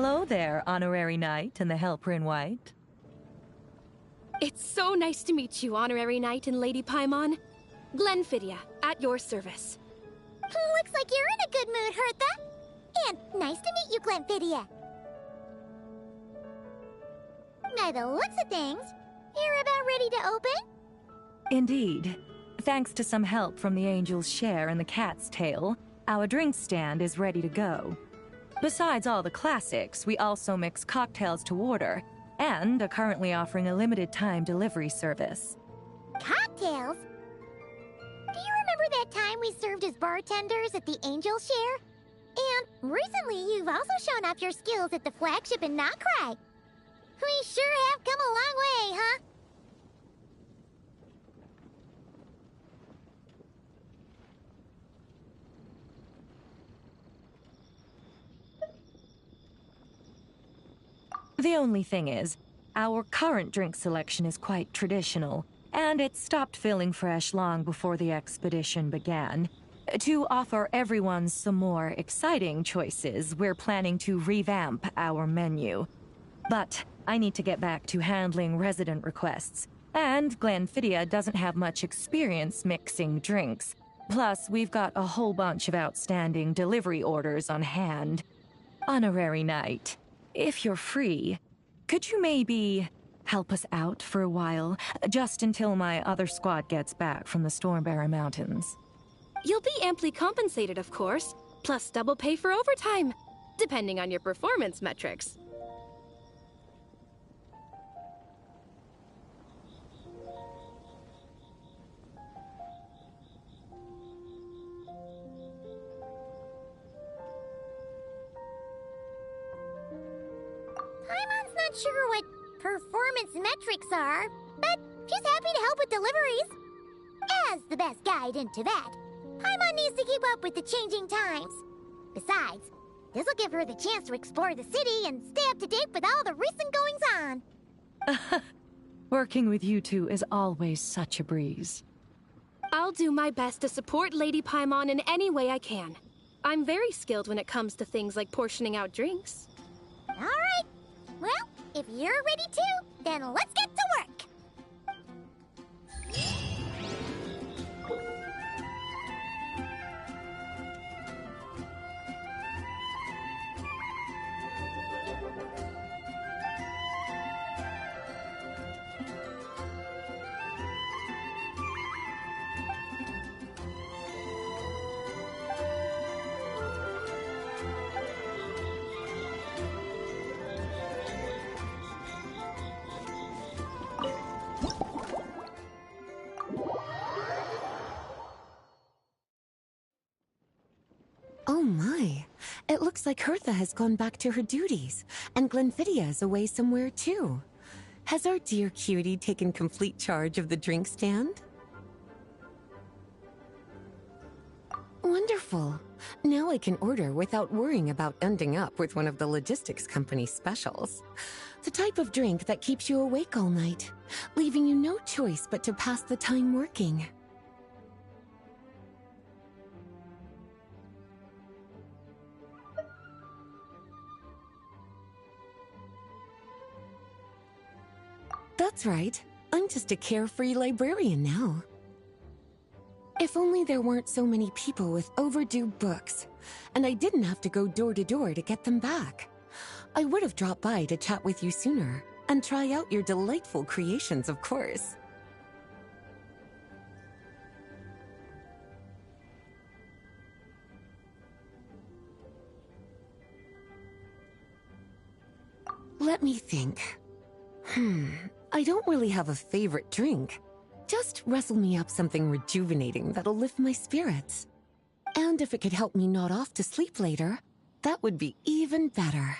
Hello there, Honorary Knight and the Helper in White. It's so nice to meet you, Honorary Knight and Lady Paimon. Glenfidia, at your service. Looks like you're in a good mood, Hertha. And nice to meet you, Glenfidia. By the looks of things, you're about ready to open? Indeed. Thanks to some help from the Angel's Share and the Cat's Tail, our drink stand is ready to go. Besides all the classics, we also mix cocktails to order, and are currently offering a limited-time delivery service. Cocktails? Do you remember that time we served as bartenders at the Angel's Share? And recently, you've also shown off your skills at the flagship in Nocrai. We sure have come a long way, huh? The only thing is, our current drink selection is quite traditional, and it stopped feeling fresh long before the expedition began. To offer everyone some more exciting choices, we're planning to revamp our menu. But I need to get back to handling resident requests, and Glenfidia doesn't have much experience mixing drinks. Plus, we've got a whole bunch of outstanding delivery orders on hand. Honorary Knight, if you're free, could you maybe help us out for a while, just until my other squad gets back from the Stormbearer Mountains? You'll be amply compensated, of course, plus double pay for overtime, depending on your performance metrics. Paimon's not sure what performance metrics are, but she's happy to help with deliveries. As the best guide into that, Paimon needs to keep up with the changing times. Besides, this will give her the chance to explore the city and stay up to date with all the recent goings-on. Working with you two is always such a breeze. I'll do my best to support Lady Paimon in any way I can. I'm very skilled when it comes to things like portioning out drinks. All right. Well, if you're ready too, then let's get to work. Oh my, it looks like Hertha has gone back to her duties, and Glenfidia is away somewhere too. Has our dear cutie taken complete charge of the drink stand? Wonderful. Now I can order without worrying about ending up with one of the logistics company's specials. The type of drink that keeps you awake all night, leaving you no choice but to pass the time working. That's right. I'm just a carefree librarian now. If only there weren't so many people with overdue books, and I didn't have to go door to door to get them back. I would have dropped by to chat with you sooner, and try out your delightful creations, of course. Let me think. I don't really have a favorite drink. Just wrestle me up something rejuvenating that'll lift my spirits. And if it could help me nod off to sleep later, that would be even better.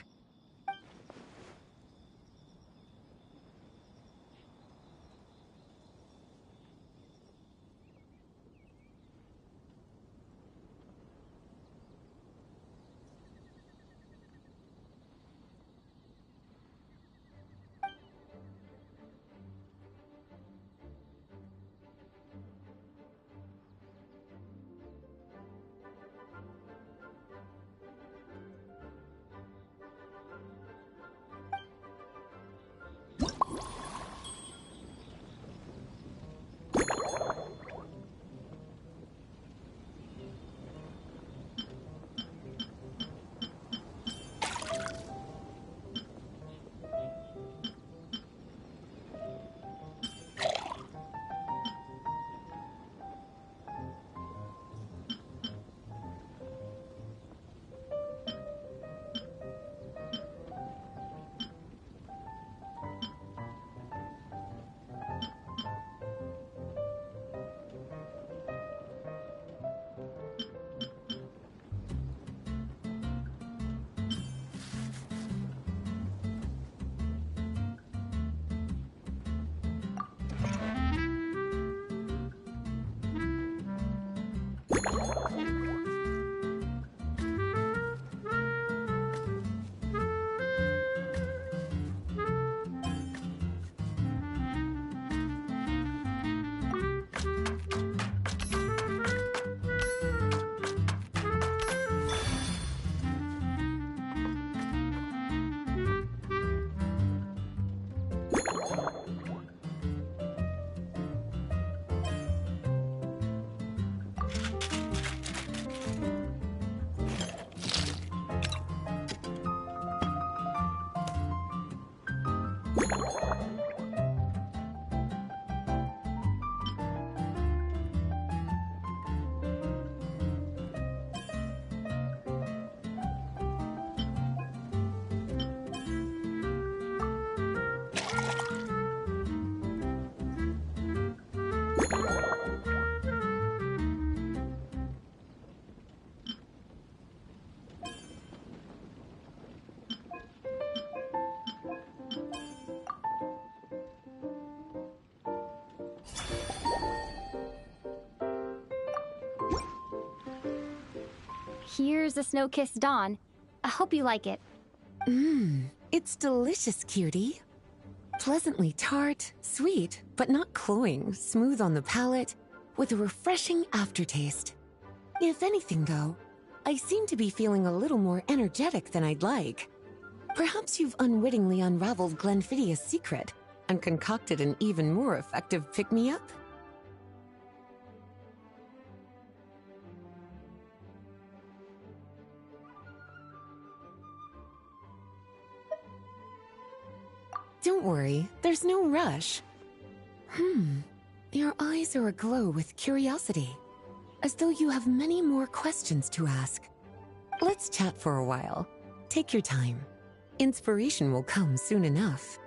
Here's a snow-kissed dawn. I hope you like it. It's delicious, cutie. Pleasantly tart, sweet, but not cloying, smooth on the palate, with a refreshing aftertaste. If anything, though, I seem to be feeling a little more energetic than I'd like. Perhaps you've unwittingly unraveled Glenfiddia's secret and concocted an even more effective pick-me-up? Don't worry, there's no rush. Your eyes are aglow with curiosity, as though you have many more questions to ask. Let's chat for a while. Take your time. Inspiration will come soon enough.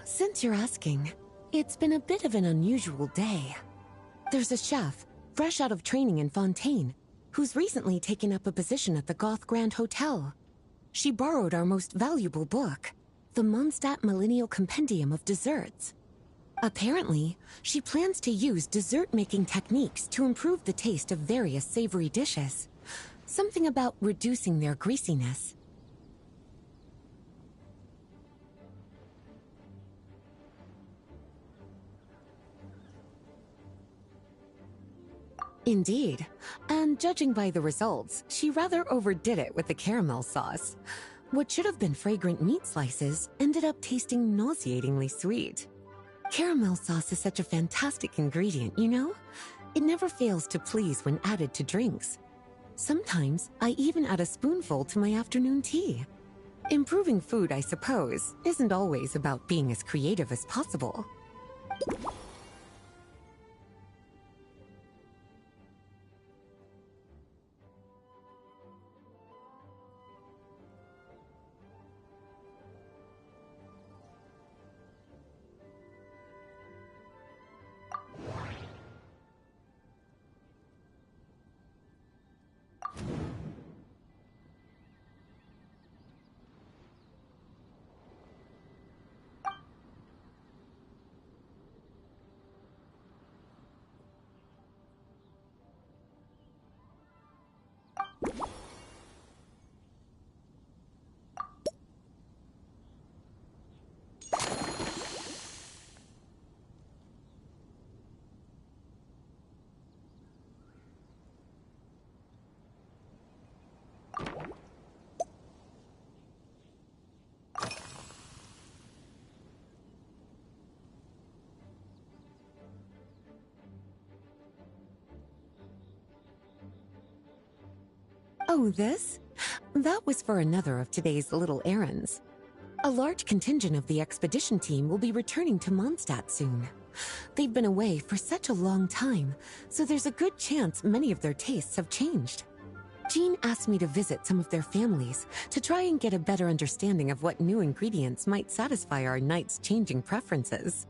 Since you're asking, it's been a bit of an unusual day. There's a chef, fresh out of training in Fontaine, who's recently taken up a position at the Goth Grand Hotel. She borrowed our most valuable book, the Mondstadt Millennial Compendium of Desserts. Apparently, she plans to use dessert-making techniques to improve the taste of various savory dishes. Something about reducing their greasiness. Indeed, and judging by the results, she rather overdid it with the caramel sauce. What should have been fragrant meat slices ended up tasting nauseatingly sweet. Caramel sauce is such a fantastic ingredient, you know? It never fails to please when added to drinks. Sometimes, I even add a spoonful to my afternoon tea. Improving food, I suppose, isn't always about being as creative as possible. Oh, this? That was for another of today's little errands. A large contingent of the expedition team will be returning to Mondstadt soon. They've been away for such a long time, so there's a good chance many of their tastes have changed. Jean asked me to visit some of their families to try and get a better understanding of what new ingredients might satisfy our knights' changing preferences.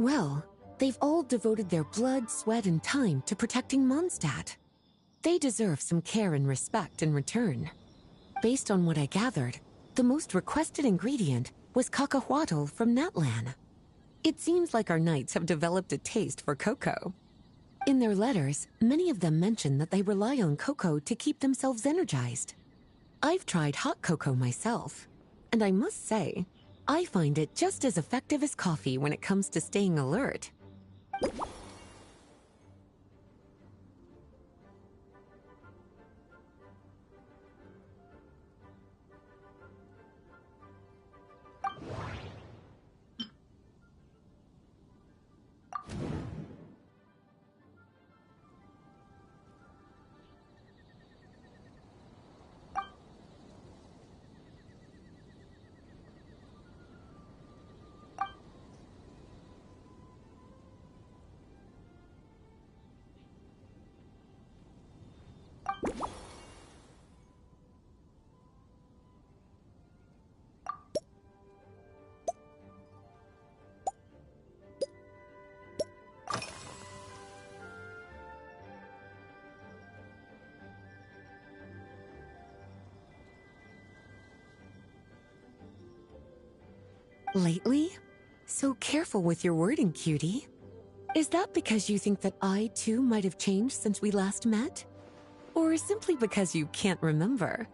Well, they've all devoted their blood, sweat, and time to protecting Mondstadt. They deserve some care and respect in return. Based on what I gathered, the most requested ingredient was cacahuatl from Natlan. It seems like our knights have developed a taste for cocoa. In their letters, many of them mention that they rely on cocoa to keep themselves energized. I've tried hot cocoa myself, and I must say, I find it just as effective as coffee when it comes to staying alert. Lately? So careful with your wording, cutie. Is that because you think that I, too, might have changed since we last met? Or simply because you can't remember?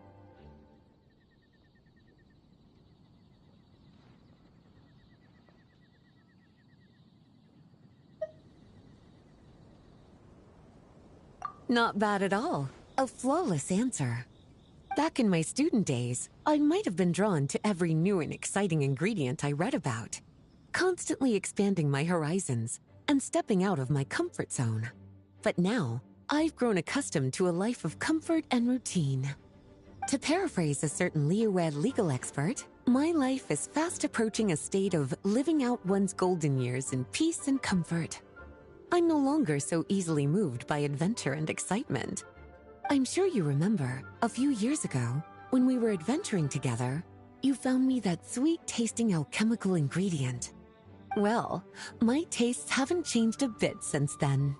Not bad at all. A flawless answer. Back in my student days, I might have been drawn to every new and exciting ingredient I read about, constantly expanding my horizons and stepping out of my comfort zone. But now, I've grown accustomed to a life of comfort and routine. To paraphrase a certain Leowed legal expert, my life is fast approaching a state of living out one's golden years in peace and comfort. I'm no longer so easily moved by adventure and excitement. I'm sure you remember, a few years ago, when we were adventuring together, you found me that sweet-tasting alchemical ingredient. Well, my tastes haven't changed a bit since then.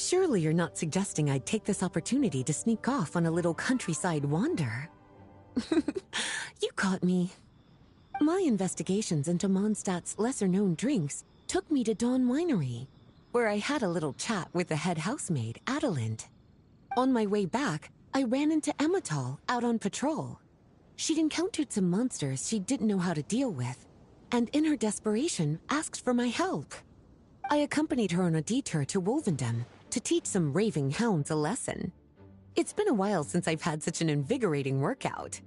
Surely you're not suggesting I'd take this opportunity to sneak off on a little countryside wander. You caught me. My investigations into Mondstadt's lesser-known drinks took me to Dawn Winery, where I had a little chat with the head housemaid, Adelind. On my way back, I ran into Emmetall out on patrol. She'd encountered some monsters she didn't know how to deal with, and in her desperation, asked for my help. I accompanied her on a detour to Wolvendom to teach some raving hounds a lesson. It's been a while since I've had such an invigorating workout.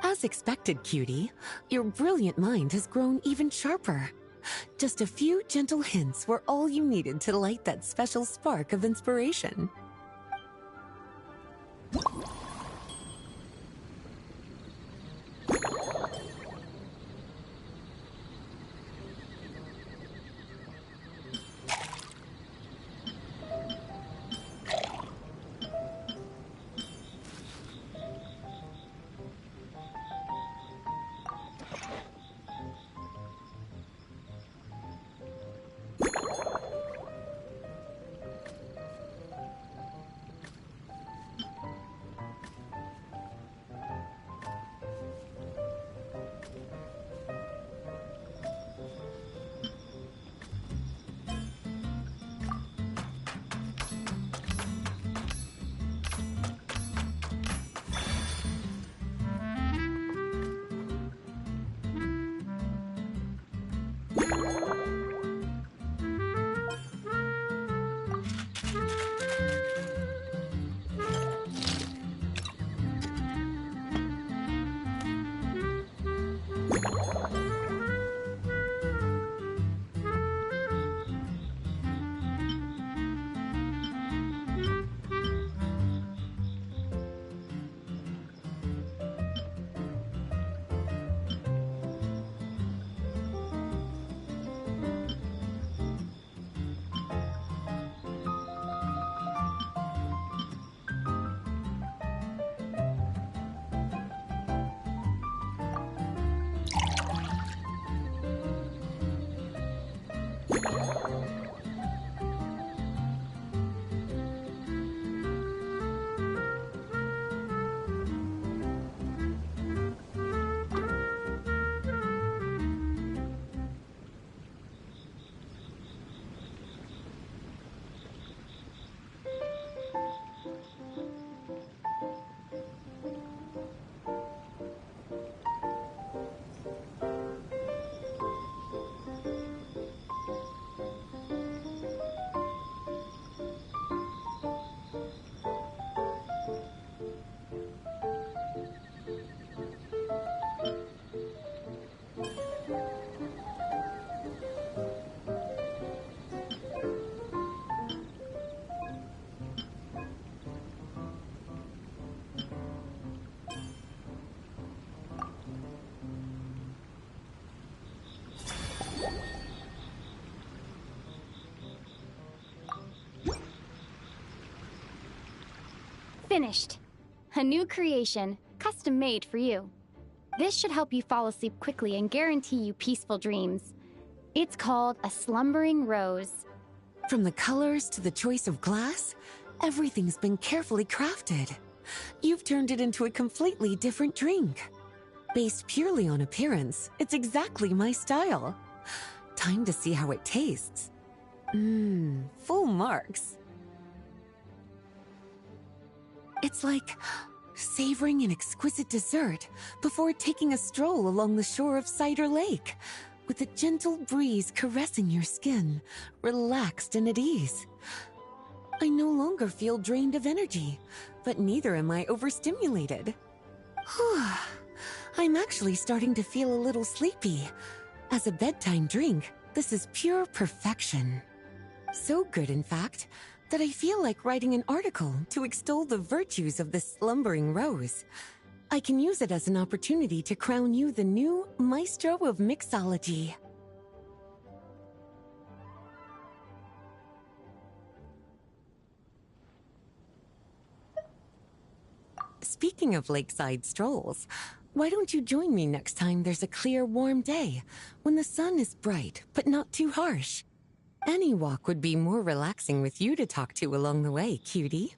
As expected, cutie, your brilliant mind has grown even sharper. Just a few gentle hints were all you needed to light that special spark of inspiration. Finished. A new creation, custom made for you. This should help you fall asleep quickly and guarantee you peaceful dreams. It's called a slumbering rose. From the colors to the choice of glass, everything's been carefully crafted. You've turned it into a completely different drink. Based purely on appearance, it's exactly my style. Time to see how it tastes. Full marks. It's like savoring an exquisite dessert before taking a stroll along the shore of Cider Lake, with a gentle breeze caressing your skin, relaxed and at ease. I no longer feel drained of energy, but neither am I overstimulated. I'm actually starting to feel a little sleepy. As a bedtime drink, this is pure perfection. So good, in fact, that I feel like writing an article to extol the virtues of this slumbering rose. I can use it as an opportunity to crown you the new maestro of mixology. Speaking of lakeside strolls, why don't you join me next time there's a clear, warm day, when the sun is bright but not too harsh? Any walk would be more relaxing with you to talk to along the way, cutie.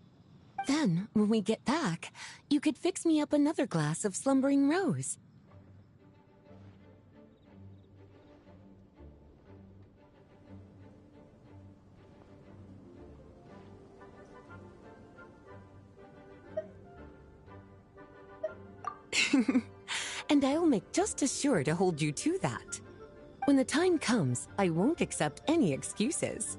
Then, when we get back, you could fix me up another glass of slumbering rose. And I'll make just as sure to hold you to that. When the time comes, I won't accept any excuses.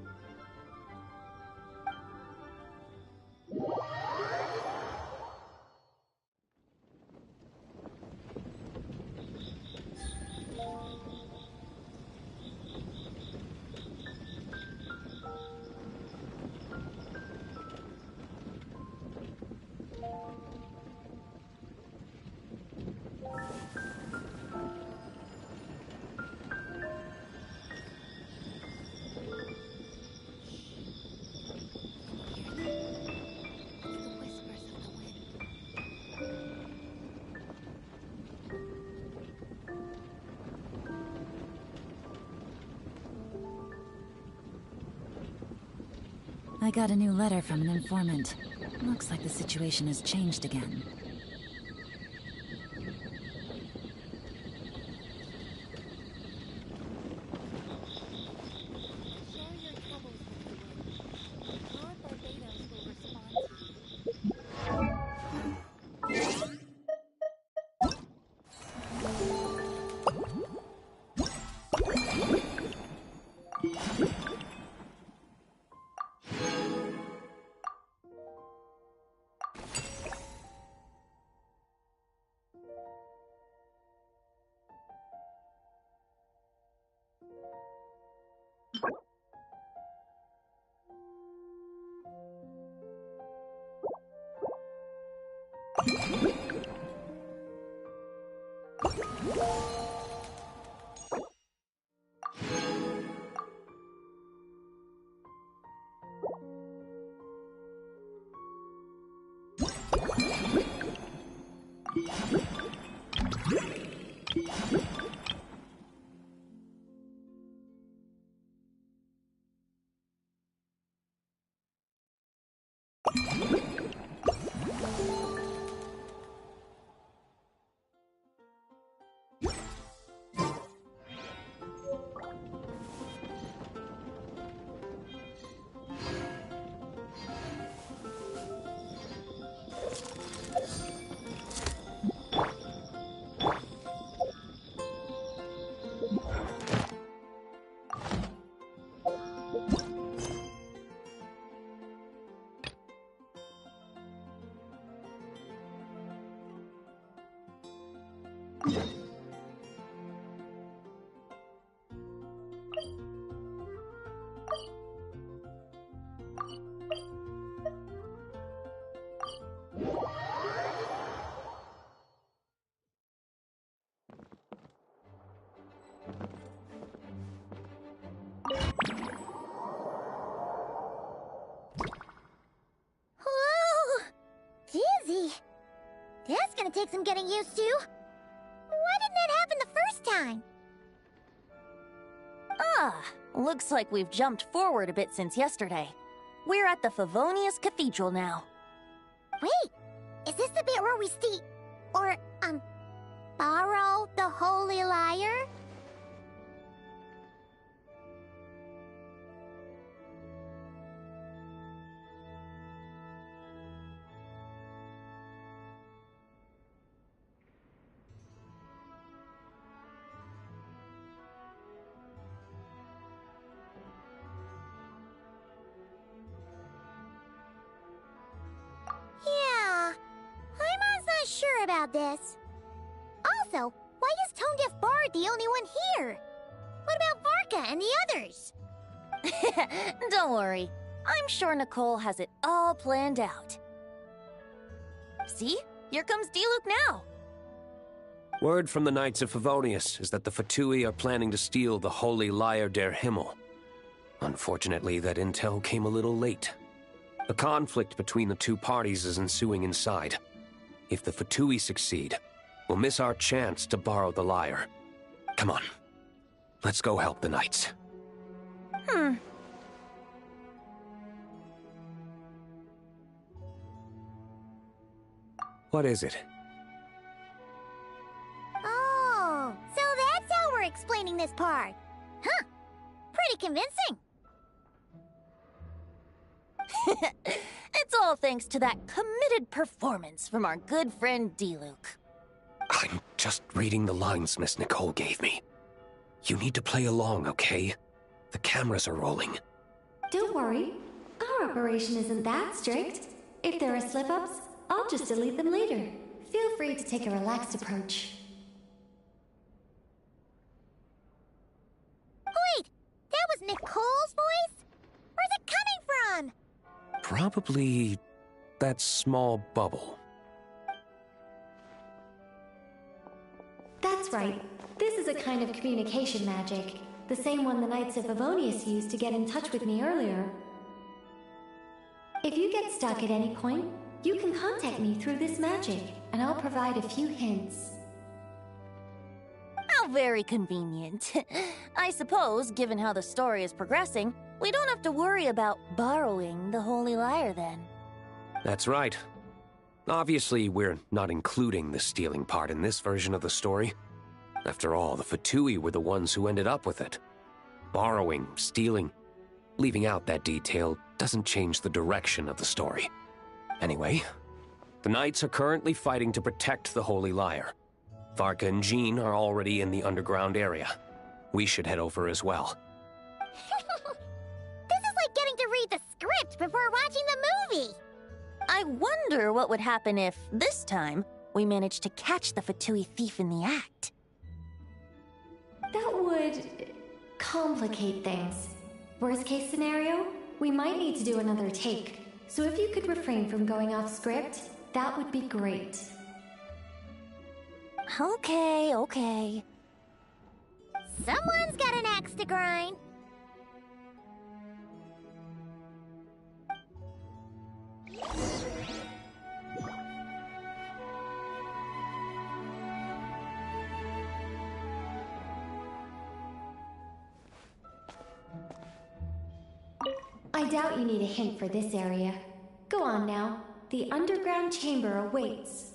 I got a new letter from an informant. Looks like the situation has changed again. gonna take some getting used to. Why didn't that happen the first time? Looks like we've jumped forward a bit since yesterday. We're at the Favonius Cathedral now. Wait, is this the bit where we borrow the Holy Lyre? Yeah, Paimon's not sure about this. Also, why is Tone Deaf Bard the only one here? What about Varka and the others? Don't worry. I'm sure Nicole has it all planned out. See? Here comes Diluc now. Word from the Knights of Favonius is that the Fatui are planning to steal the Holy Lyre der Himmel. Unfortunately, that intel came a little late. A conflict between the two parties is ensuing inside. If the Fatui succeed, we'll miss our chance to borrow the lyre. Come on. Let's go help the Knights. What is it? Oh, so that's how we're explaining this part. Huh. Pretty convincing. It's all thanks to that committed performance from our good friend Diluc. I'm just reading the lines Miss Nicole gave me. You need to play along, okay? The cameras are rolling. Don't worry. Our operation isn't that strict. If there are slip-ups, I'll just delete them later. Feel free to take a relaxed approach. Wait, that was Nicole's voice? Where's it coming from? Probably that small bubble. That's right. This is a kind of communication magic. The same one the Knights of Favonius used to get in touch with me earlier. If you get stuck at any point, you can contact me through this magic, and I'll provide a few hints. How very convenient. I suppose, given how the story is progressing, we don't have to worry about borrowing the Holy Lyre then. That's right. Obviously, we're not including the stealing part in this version of the story. After all, the Fatui were the ones who ended up with it. Borrowing, stealing, leaving out that detail doesn't change the direction of the story. Anyway, the Knights are currently fighting to protect the Holy Lyre. Varka and Jean are already in the underground area. We should head over as well. This is like getting to read the script before watching the movie. I wonder what would happen if, this time, we managed to catch the Fatui thief in the act. That would complicate things. Worst case scenario, we might need to do another take. So if you could refrain from going off script, that would be great. Okay. Someone's got an axe to grind. I doubt you need a hint for this area. Go on now. The underground chamber awaits.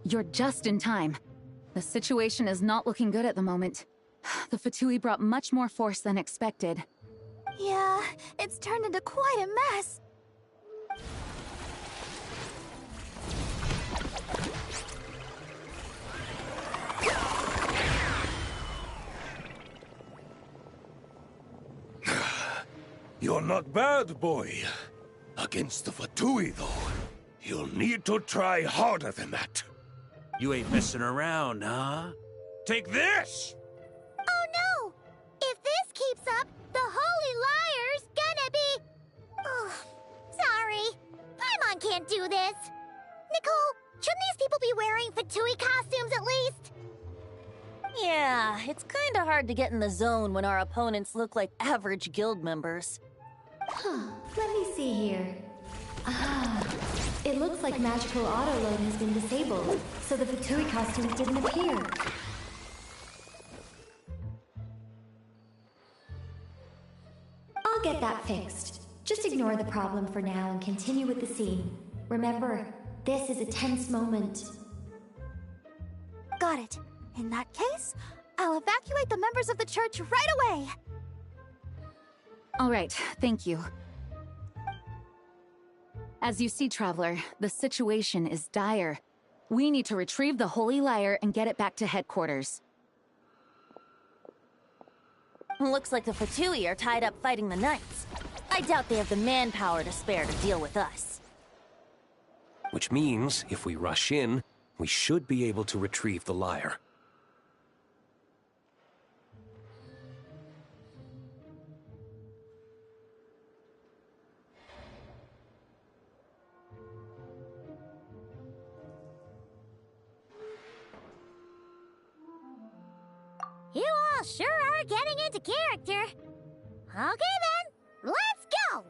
You're just in time. The situation is not looking good at the moment. The Fatui brought much more force than expected. Yeah, it's turned into quite a mess. You're not bad, boy. Against the Fatui, though, you'll need to try harder than that. You ain't messing around, huh? Take this! Oh no! If this keeps up, the Holy Lyre's gonna be can't do this. Nicole, shouldn't these people be wearing Fatui costumes at least? Yeah, it's kinda hard to get in the zone when our opponents look like average guild members. Let me see here. It looks like magical autoload has been disabled, so the Fatui costumes didn't appear. I'll get that fixed. Just ignore the problem for now and continue with the scene. Remember, this is a tense moment. Got it. In that case, I'll evacuate the members of the church right away! All right, thank you. As you see, Traveler, the situation is dire. We need to retrieve the Holy Lyre and get it back to headquarters. Looks like the Fatui are tied up fighting the Knights. I doubt they have the manpower to spare to deal with us. Which means, if we rush in, we should be able to retrieve the lyre. You all sure are getting into character. Okay then, let's go!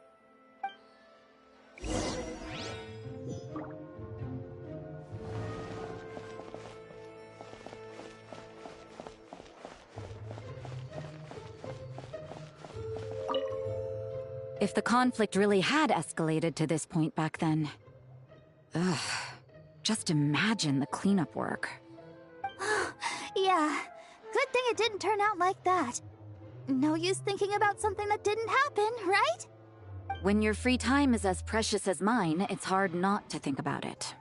If the conflict really had escalated to this point back then... Ugh. Just imagine the cleanup work. Yeah, good thing it didn't turn out like that. No use thinking about something that didn't happen, right? When your free time is as precious as mine, it's hard not to think about it.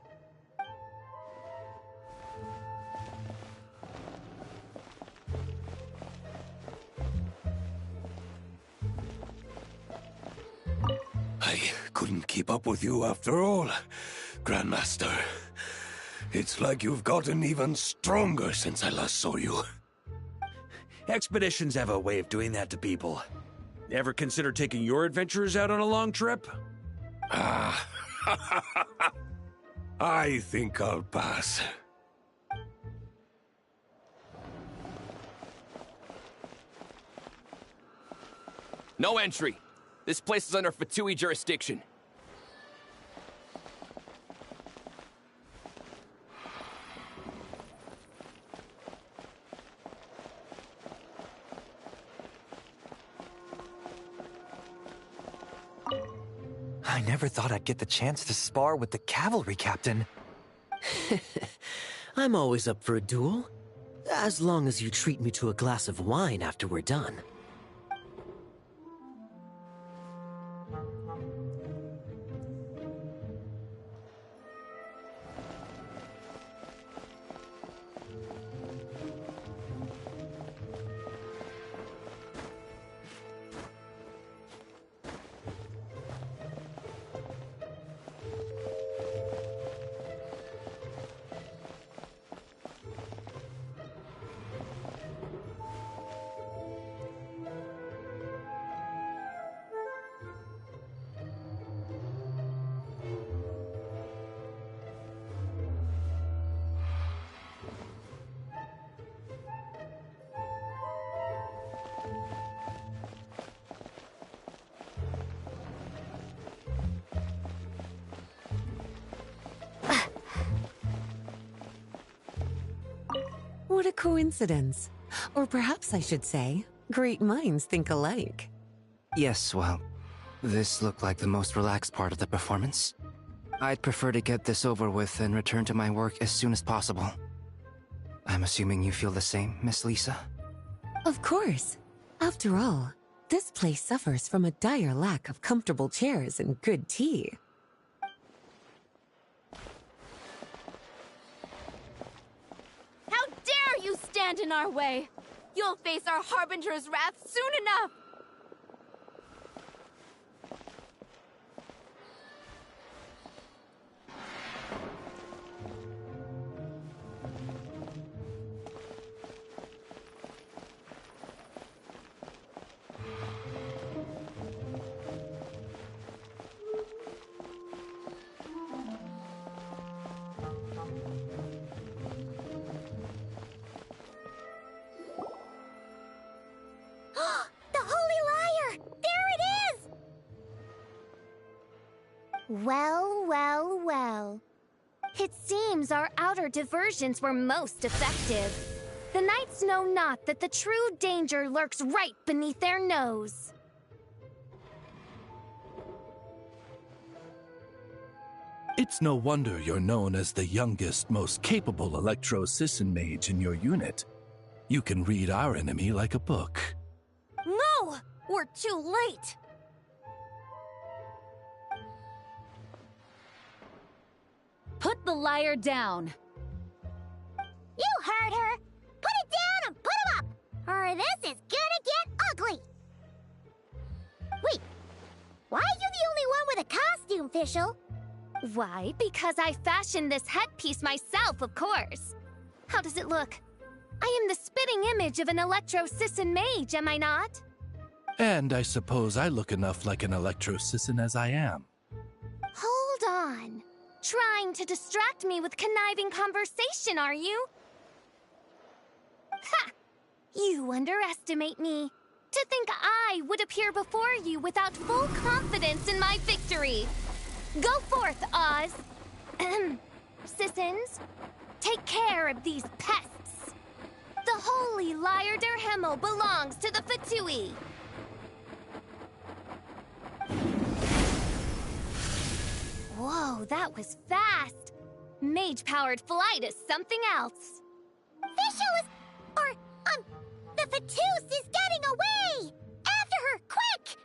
I couldn't keep up with you after all, Grandmaster. It's like you've gotten even stronger since I last saw you. Expeditions have a way of doing that to people. Ever consider taking your adventurers out on a long trip? Ah, I think I'll pass. No entry. This place is under Fatui jurisdiction. I never thought I'd get the chance to spar with the cavalry captain. I'm always up for a duel, as long as you treat me to a glass of wine after we're done. What a coincidence. Or perhaps I should say, great minds think alike. Yes, well, this looked like the most relaxed part of the performance. I'd prefer to get this over with and return to my work as soon as possible. I'm assuming you feel the same, Miss Lisa? Of course. After all, this place suffers from a dire lack of comfortable chairs and good tea. How dare you stand in our way! You'll face our Harbinger's wrath soon enough! Well, well, well. It seems our outer diversions were most effective. The knights know not that the true danger lurks right beneath their nose. It's no wonder you're known as the youngest, most capable Electro-Sisson mage in your unit. You can read our enemy like a book. No! We're too late! Put the liar down. You heard her! Put it down and put him up! Or this is gonna get ugly! Wait, why are you the only one with a costume, Fischl? Why? Because I fashioned this headpiece myself, of course. How does it look? I am the spitting image of an Electro-Sisson mage, am I not? And I suppose I look enough like an Electro-Sisson as I am. Hold on. Trying to distract me with conniving conversation, are you? Ha! You underestimate me. To think I would appear before you without full confidence in my victory. Go forth, Oz. Sissons, take care of these pests. The holy Lyre der Himmel belongs to the Fatui. Whoa, that was fast. Mage-powered flight is something else. Fischl is... the Fatus is getting away! After her, quick!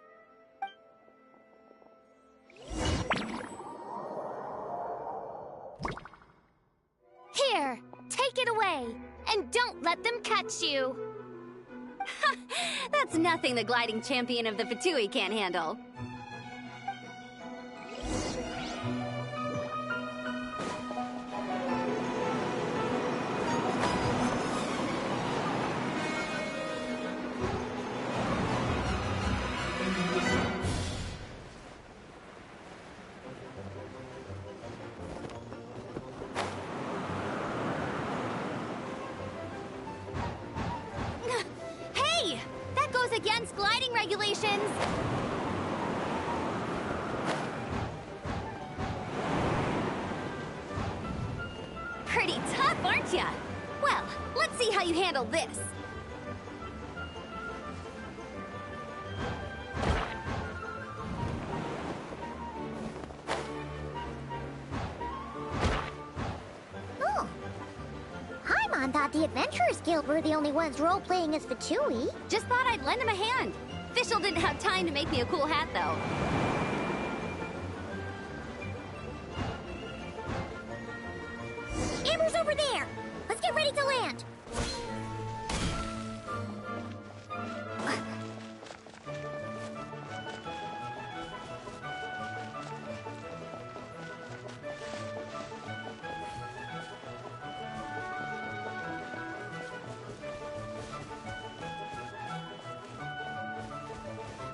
Here, take it away, and don't let them catch you. That's nothing the gliding champion of the Fatui can't handle. Against gliding regulations! Pretty tough, aren't ya? Well, let's see how you handle this. Oh. Paimon thought the Adventurers Guild were the only ones role-playing as Fatui. Just thought I'd lend him a hand. Fischl didn't have time to make me a cool hat, though. Amber's over there! Let's get ready to land!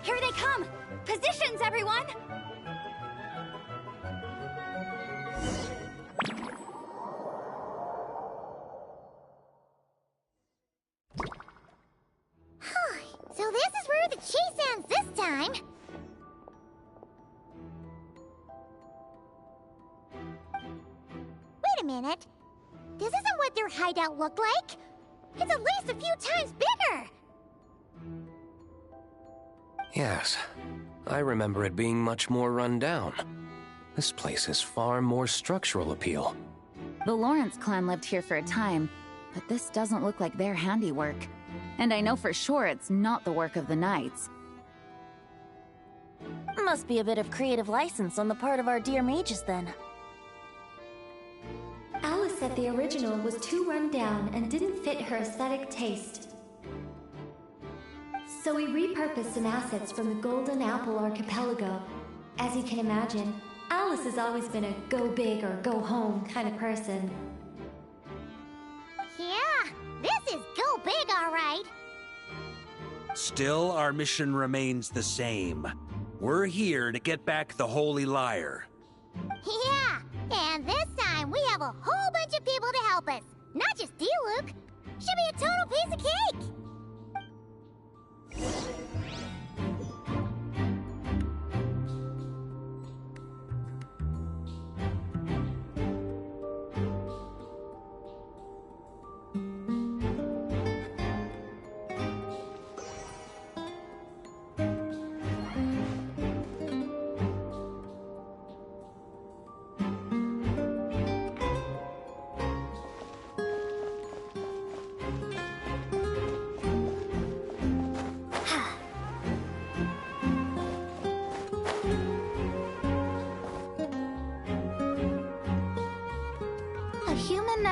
Here they come! Positions, everyone! So this is where the chase ends this time. Wait a minute. This isn't what their hideout looked like. It's at least a few times bigger. Yes, I remember it being much more run down. This place has far more structural appeal. The Lawrence clan lived here for a time, but this doesn't look like their handiwork. And I know for sure it's not the work of the knights. Must be a bit of creative license on the part of our dear mages, then. Alice said the original was too run down and didn't fit her aesthetic taste. So we repurposed some assets from the Golden Apple Archipelago. As you can imagine, Alice has always been a go big or go home kind of person. Yeah, this is go big, all right. Still, our mission remains the same. We're here to get back the Holy Lyre. Yeah, and this time we have a whole bunch of people to help us. Not just you, Luke. Should be a total piece of cake.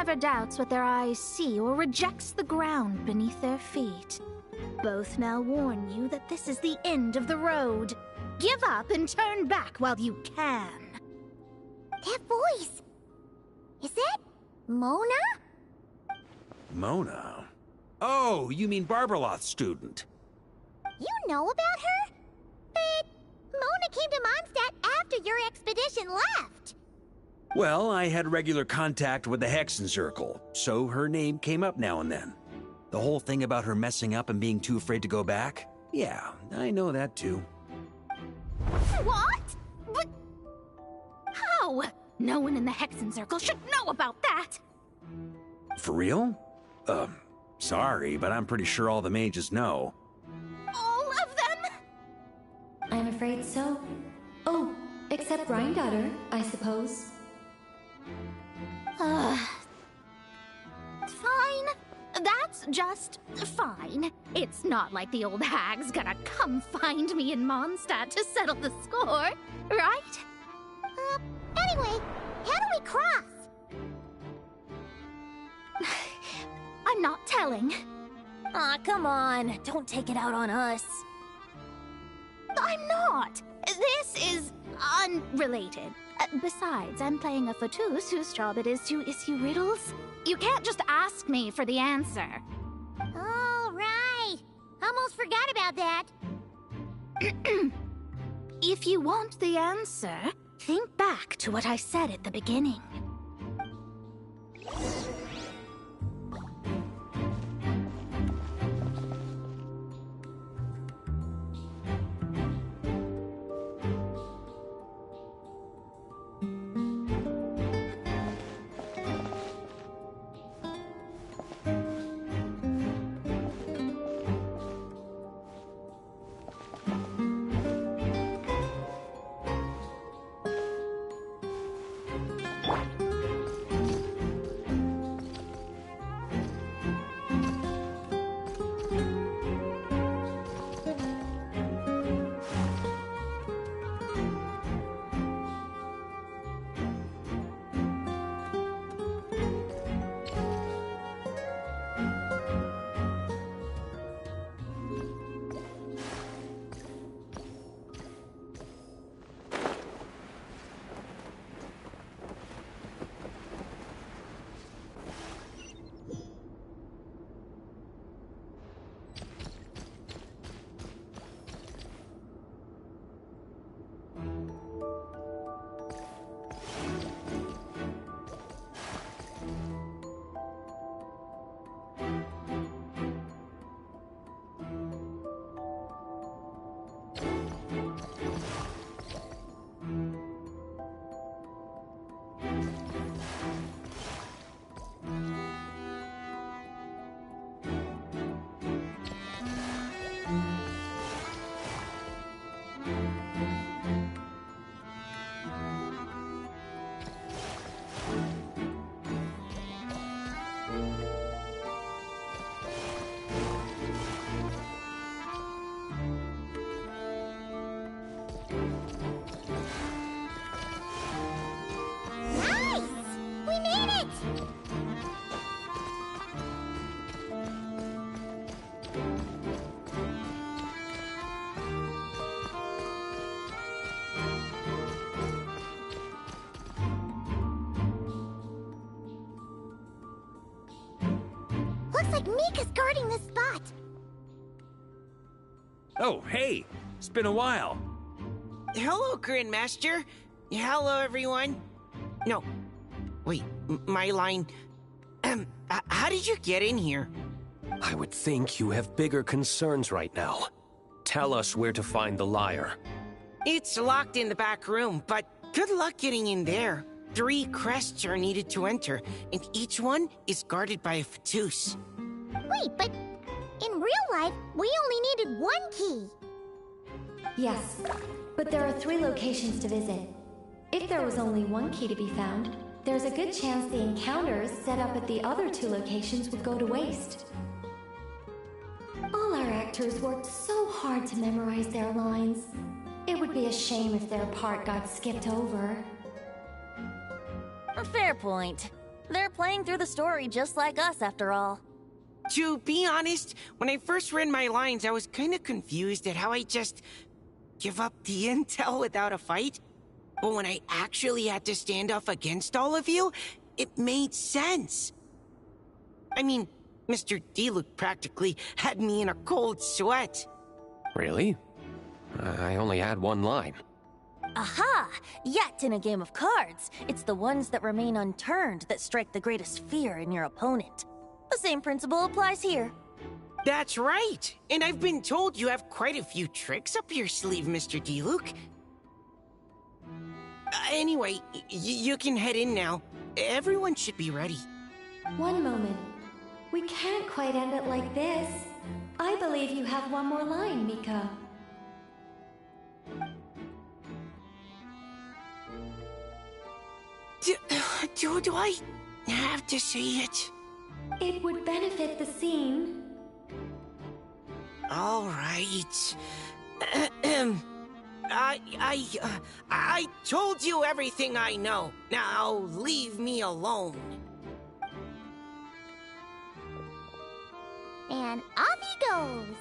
never doubts what their eyes see or rejects the ground beneath their feet. Both now warn you that this is the end of the road. Give up and turn back while you can. That voice! Is that Mona? Mona? Oh, you mean Barbeloth's student. You know about her? But Mona came to Mondstadt after your expedition left. Well, I had regular contact with the Hexen Circle, so her name came up now and then. The whole thing about her messing up and being too afraid to go back? Yeah, I know that too. What? But how? No one in the Hexen Circle should know about that! For real? Sorry, but I'm pretty sure all the mages know. All of them? I'm afraid so. Oh, except Rheindatter, I suppose. Fine. That's just fine. It's not like the old hag's gonna come find me in Mondstadt to settle the score, right? Anyway, how do we cross? I'm not telling. Aw, come on. Don't take it out on us. I'm not. This is unrelated. Besides, I'm playing a fatus whose job it is to issue riddles. You can't just ask me for the answer. All right. Almost forgot about that. If you want the answer, think back to what I said at the beginning. Looks like Mika's guarding this spot. Oh, hey! It's been a while. Hello, Grandmaster. Hello, everyone. No. Wait, my line... how did you get in here? I would think you have bigger concerns right now. Tell us where to find the lyre. It's locked in the back room, but good luck getting in there. 3 crests are needed to enter, and each one is guarded by a fatus. Wait, but in real life, we only needed 1 key. Yes, but there are 3 locations to visit. If there was only 1 key to be found, there's a good chance the encounters set up at the other 2 locations would go to waste. All our actors worked so hard to memorize their lines. It would be a shame if their part got skipped over. A fair point. They're playing through the story just like us, after all. To be honest, when I first read my lines, I was kind of confused at how I just give up the intel without a fight. But when I actually had to stand up against all of you, it made sense. I mean, Mr. Diluc practically had me in a cold sweat. Really? I only had one line. Aha! Yet in a game of cards, it's the ones that remain unturned that strike the greatest fear in your opponent. The same principle applies here. That's right! And I've been told you have quite a few tricks up your sleeve, Mr. Diluc. Anyway, you can head in now. Everyone should be ready. One moment. We can't quite end it like this. I believe you have one more line, Mika. Do I have to say it? It would benefit the scene. All right. I told you everything I know. Now leave me alone. And off he goes.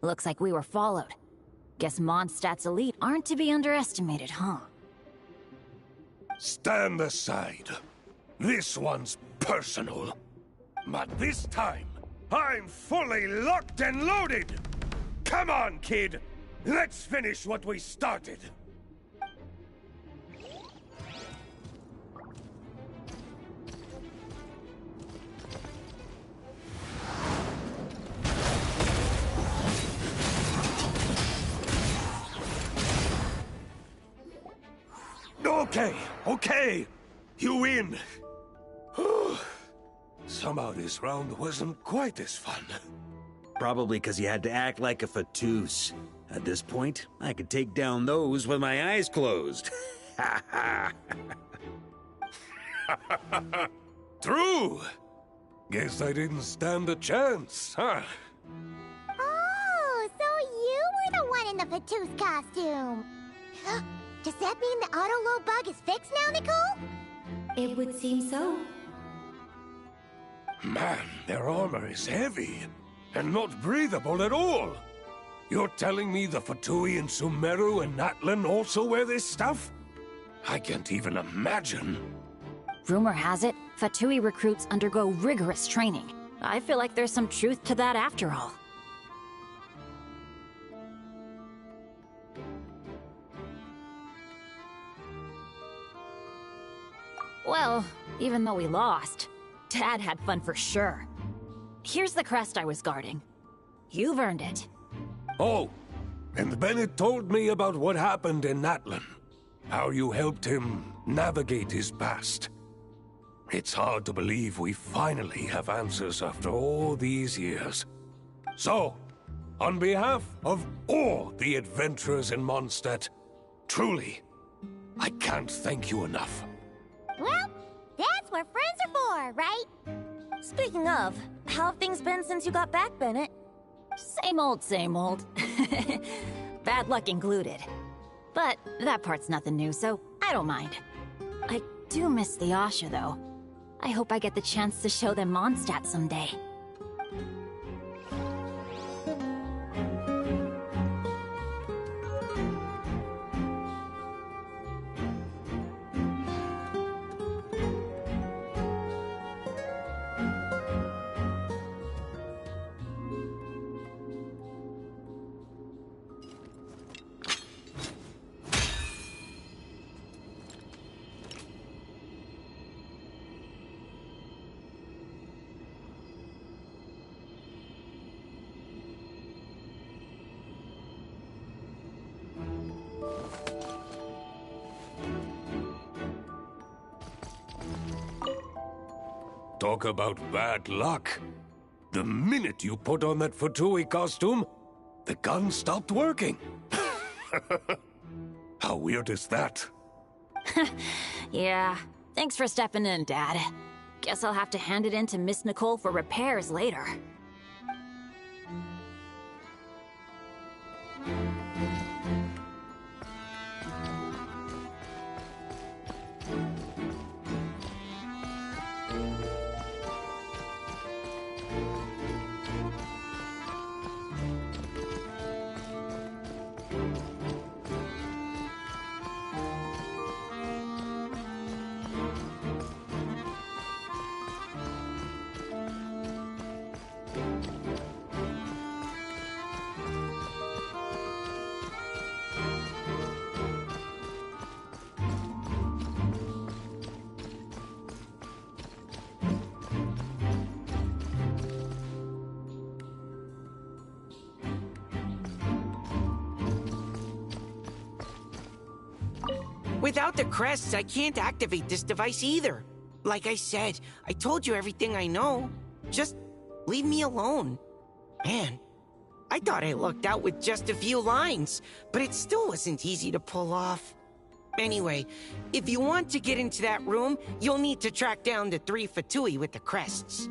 Looks like we were followed. Guess Mondstadt's elite aren't to be underestimated, huh? Stand aside. This one's personal. But this time, I'm fully locked and loaded! Come on, kid! Let's finish what we started! Okay. You win. Somehow this round wasn't quite as fun. Probably because you had to act like a fatous. At this point, I could take down those with my eyes closed. True. Guess I didn't stand a chance, huh? Oh, so you were the one in the Fatous costume. Does that mean the auto-load bug is fixed now, Nicole? It would seem so. Man, their armor is heavy, and not breathable at all. You're telling me the Fatui in Sumeru and Natlan also wear this stuff? I can't even imagine. Rumor has it, Fatui recruits undergo rigorous training. I feel like there's some truth to that after all. Well, even though we lost, Dad had fun for sure. Here's the crest I was guarding. You've earned it. Oh, and Bennett told me about what happened in Natlan. How you helped him navigate his past. It's hard to believe we finally have answers after all these years. So, on behalf of all the adventurers in Mondstadt, truly, I can't thank you enough. Well, that's what friends are for, right? Speaking of, how have things been since you got back, Bennett? Same old, same old. Bad luck included. But that part's nothing new, so I don't mind. I do miss the Asha, though. I hope I get the chance to show them Mondstadt someday. Talk about bad luck. The minute you put on that Fatui costume, the gun stopped working. How weird is that? Yeah, thanks for stepping in, Dad. Guess I'll have to hand it in to Miss Nicole for repairs later. Without the crests, I can't activate this device either. Like I said, I told you everything I know. Just leave me alone. Man, I thought I lucked out with just a few lines, but it still wasn't easy to pull off. Anyway, if you want to get into that room, you'll need to track down the 3 Fatui with the crests.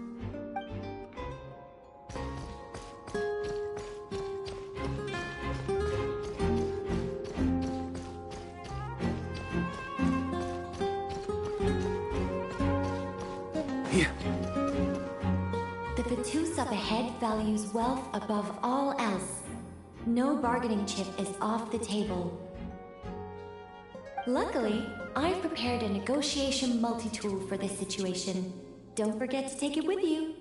The Fatus up ahead values wealth above all else. No bargaining chip is off the table. Luckily, I've prepared a negotiation multi-tool for this situation. Don't forget to take it with you.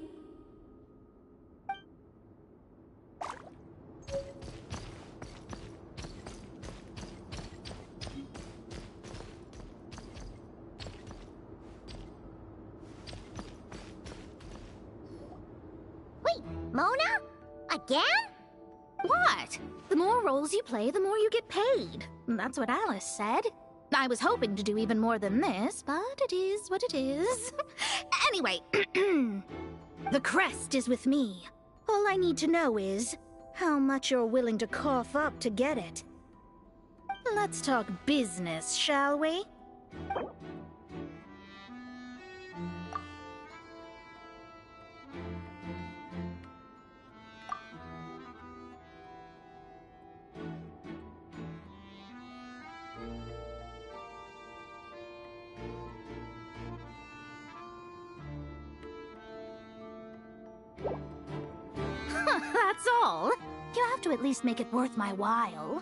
Mona? Again? What? The more roles you play, the more you get paid. That's what Alice said. I was hoping to do even more than this, but it is what it is. Anyway, the crest is with me. All I need to know is how much you're willing to cough up to get it. Let's talk business, shall we? That's all. You have to at least make it worth my while.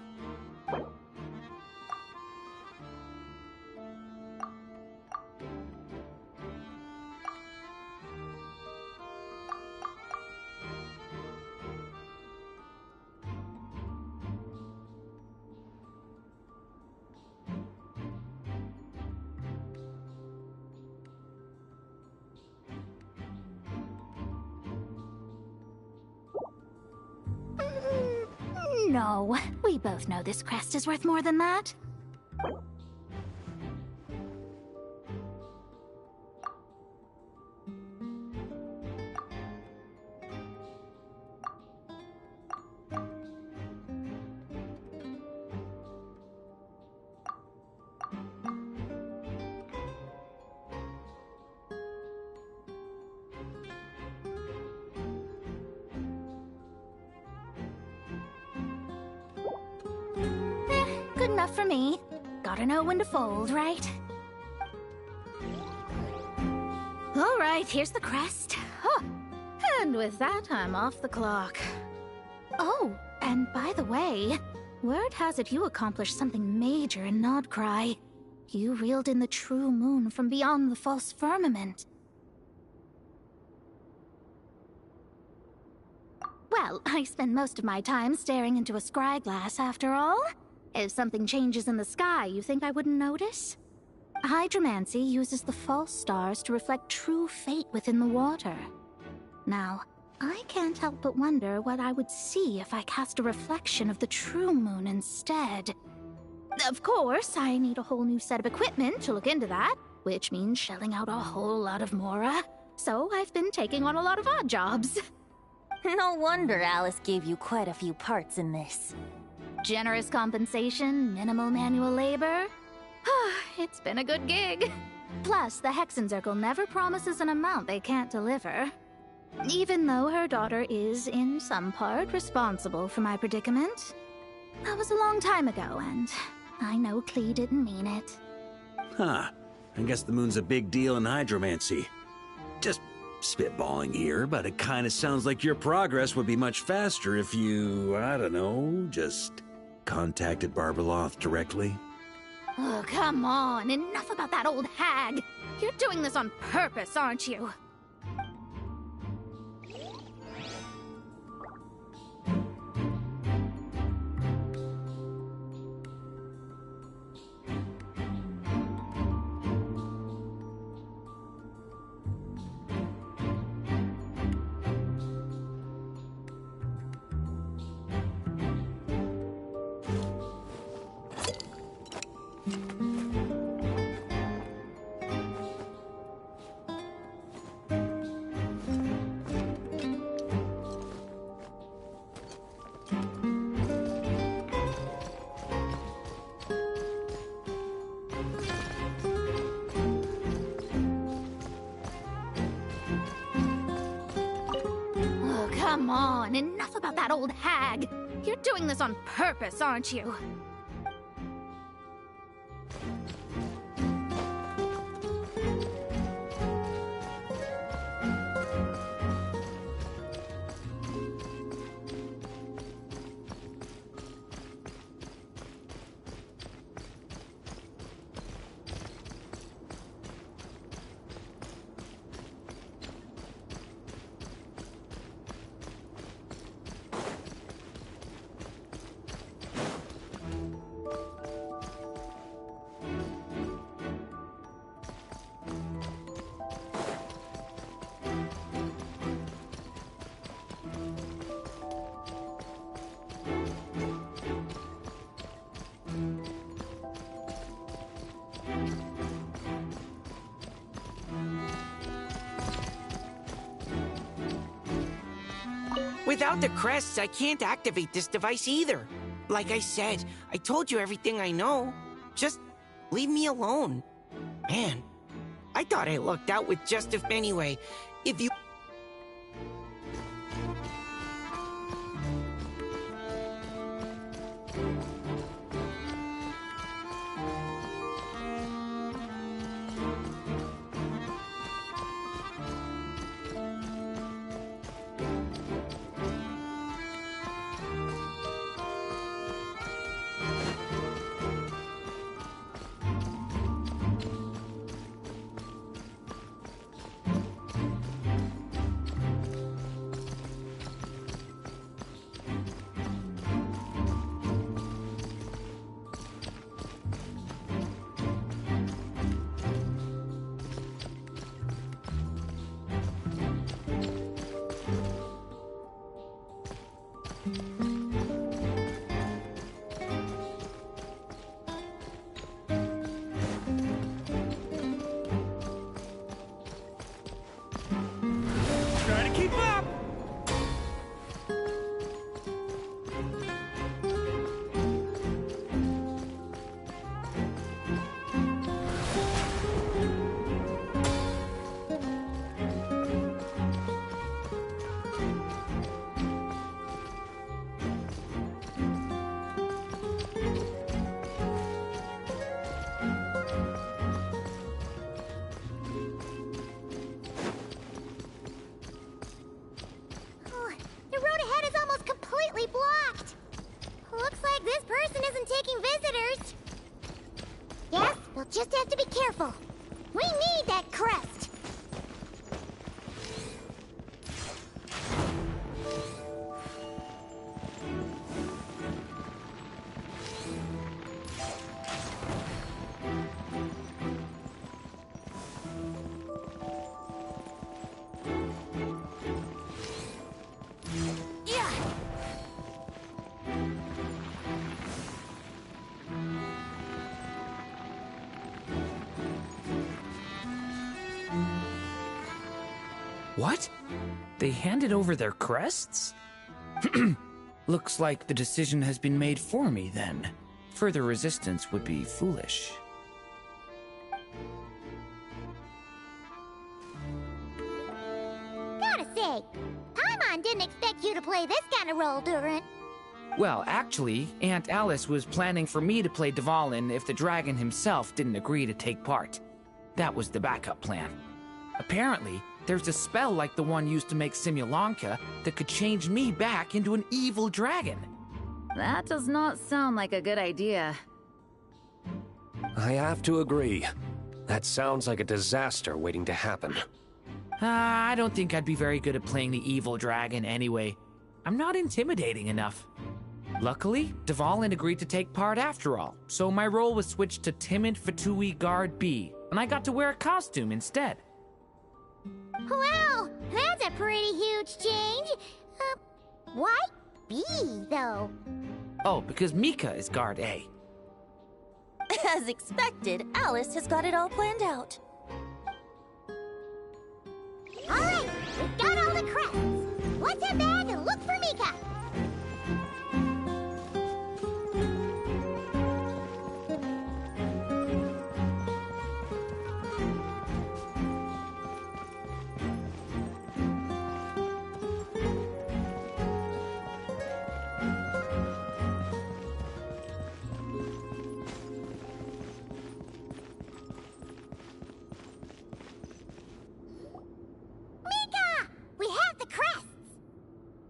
No, we both know this crest is worth more than that. Good enough for me. Gotta know when to fold, right? All right, here's the crest. Huh. And with that, I'm off the clock. Oh, and by the way, word has it you accomplished something major in Nodcry. You reeled in the true moon from beyond the false firmament. Well, I spend most of my time staring into a scry glass, after all. If something changes in the sky, you think I wouldn't notice? Hydromancy uses the false stars to reflect true fate within the water. Now, I can't help but wonder what I would see if I cast a reflection of the true moon instead. Of course, I need a whole new set of equipment to look into that, which means shelling out a whole lot of mora. so I've been taking on a lot of odd jobs. No wonder Alice gave you quite a few parts in this. Generous compensation, minimal manual labor. It's been a good gig. Plus, the Hexencircle never promises an amount they can't deliver. Even though her daughter is, in some part, responsible for my predicament. That was a long time ago, and I know Klee didn't mean it. Huh. I guess the moon's a big deal in hydromancy. Just spitballing here, but it kinda sounds like your progress would be much faster if you, I don't know, just contacted Barbeloth directly. Oh, come on. Enough about that old hag. You're doing this on purpose, aren't you? Come on, enough about that old hag. You're doing this on purpose, aren't you? Without the crests, I can't activate this device either. Like I said, I told you everything I know. Just leave me alone. Man, I thought I lucked out with Justice anyway. If you... Try to keep up! The road ahead is almost completely blocked. Looks like this person isn't taking visitors. Yes, we'll just have to be careful. We need that crest. What? They handed over their crests? Looks like the decision has been made for me, then. Further resistance would be foolish. Gotta say, Paimon didn't expect you to play this kind of role, Durin. Well, actually, Aunt Alice was planning for me to play Dvalin if the dragon himself didn't agree to take part. That was the backup plan. Apparently, there's a spell like the one used to make Simulanka that could change me back into an evil dragon. That does not sound like a good idea. I have to agree. That sounds like a disaster waiting to happen. I don't think I'd be very good at playing the evil dragon anyway. I'm not intimidating enough. Luckily, Dvalin agreed to take part after all, so my role was switched to timid Fatui Guard B, and I got to wear a costume instead. Wow, that's a pretty huge change. Why B, though? Oh, because Mika is Guard A. As expected, Alice has got it all planned out. All right, we've got all the crests. Let's head back and look for Mika.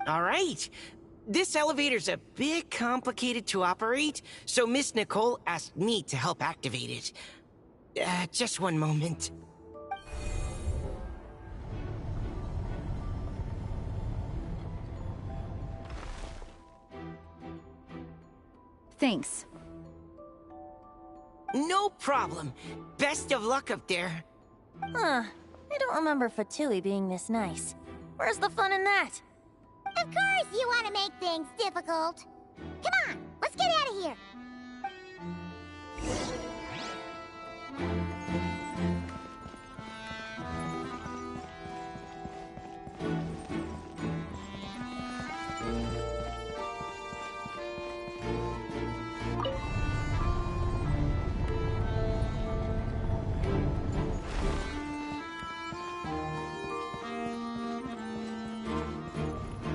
All right. This elevator's a bit complicated to operate, so Miss Nicole asked me to help activate it. Just one moment. Thanks. No problem. Best of luck up there. Huh. I don't remember Fatui being this nice. Where's the fun in that? Of course you want to make things difficult. Come on, let's get out of here.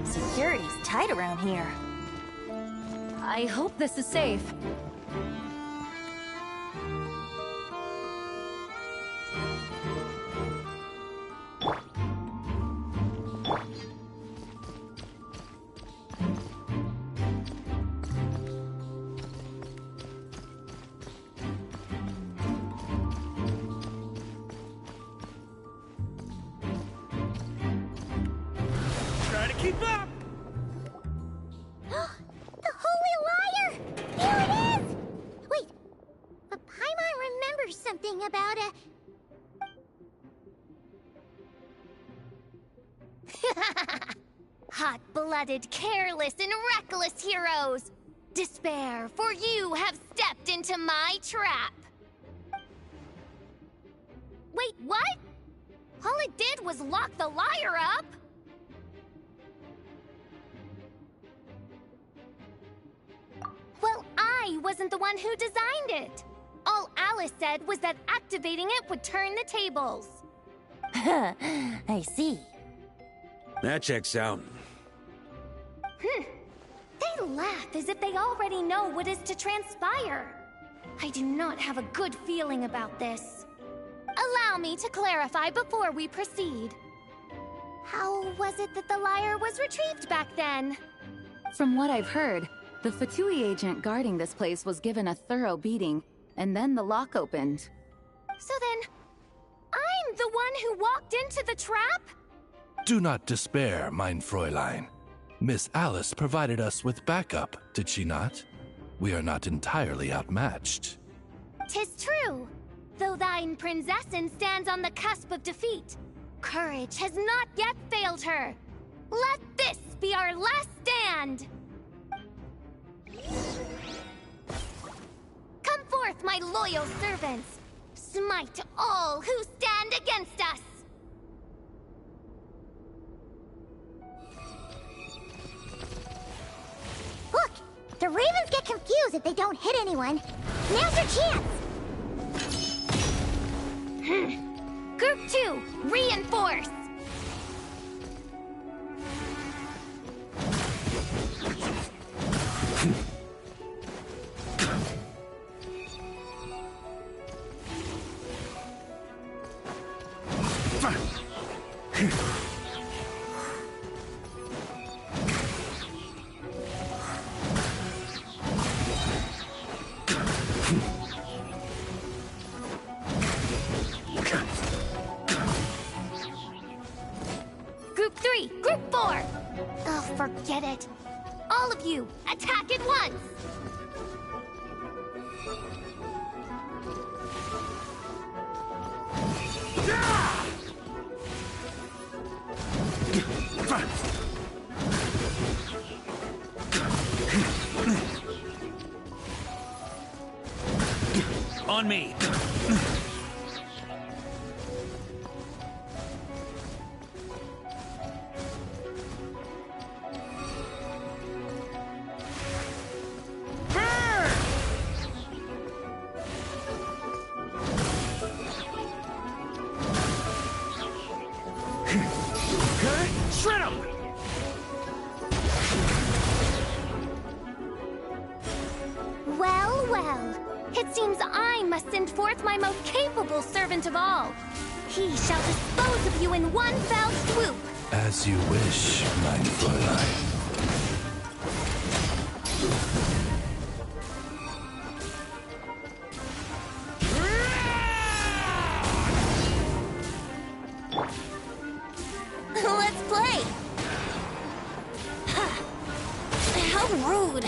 Security's tight around here. I hope this is safe. Try to keep up! The Holy Liar! Here it is! Wait, but Paimon remembers something about a... Hot-blooded, careless, and reckless heroes! Despair, for you have stepped into my trap! Wait, what? All it did was lock the liar up! Well, I wasn't the one who designed it. All Alice said was that activating it would turn the tables. I see. That checks out. They laugh as if they already know what is to transpire. I do not have a good feeling about this. Allow me to clarify before we proceed. How was it that the lyre was retrieved back then? From what I've heard, the Fatui agent guarding this place was given a thorough beating, and then the lock opened. So then, I'm the one who walked into the trap? Do not despair, mein Fräulein. Miss Alice provided us with backup, did she not? We are not entirely outmatched. 'Tis true. Though thine Prinzessin stands on the cusp of defeat, courage has not yet failed her. Let this be our last stand! Come forth, my loyal servants! Smite all who stand against us! lose if they don't hit anyone. Now's your chance! Group 2, reinforce! Group 3, Group 4! Oh, forget it. All of you, attack at once! On me! Shred 'em! Well, well. It seems I must send forth my most capable servant of all. He shall dispose of you in one fell swoop. As you wish, mein Fräulein. Let's play! How rude!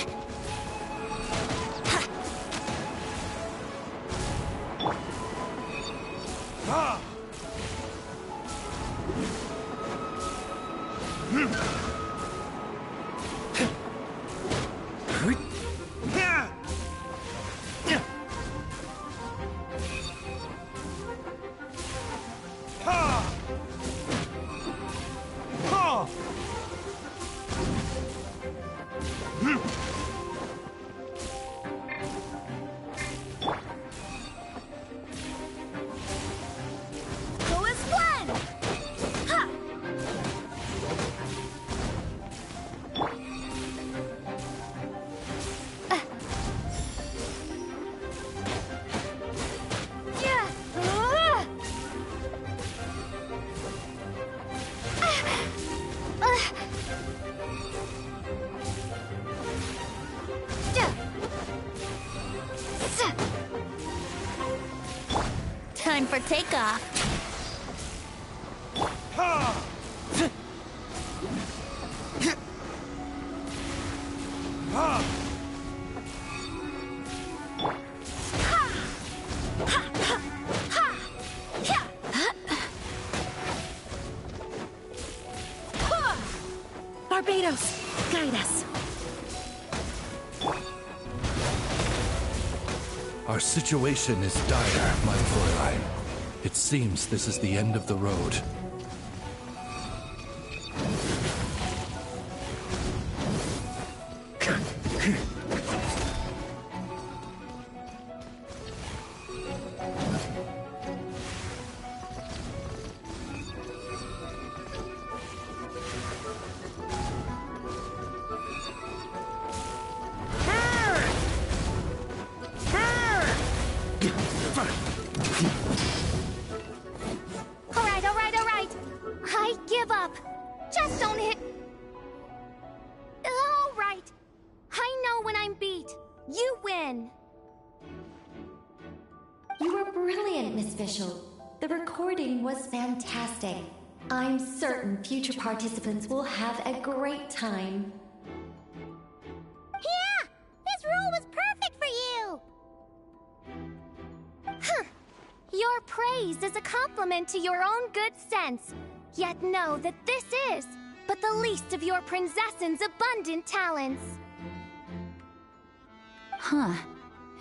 Go as one! Ha! Yeah! Time for takeoff. Barbados, guide us. Our situation is dire, mein Fräulein. It seems this is the end of the road. All right. I give up. Just don't hit... All right. I know when I'm beat. You win. You were brilliant, Miss Fischl. The recording was fantastic. I'm certain future participants will have a great time. Yeah! This rule was perfect for you! Huh. Your praise is a compliment to your own good sense. Yet know that this is but the least of your princess's abundant talents. Huh.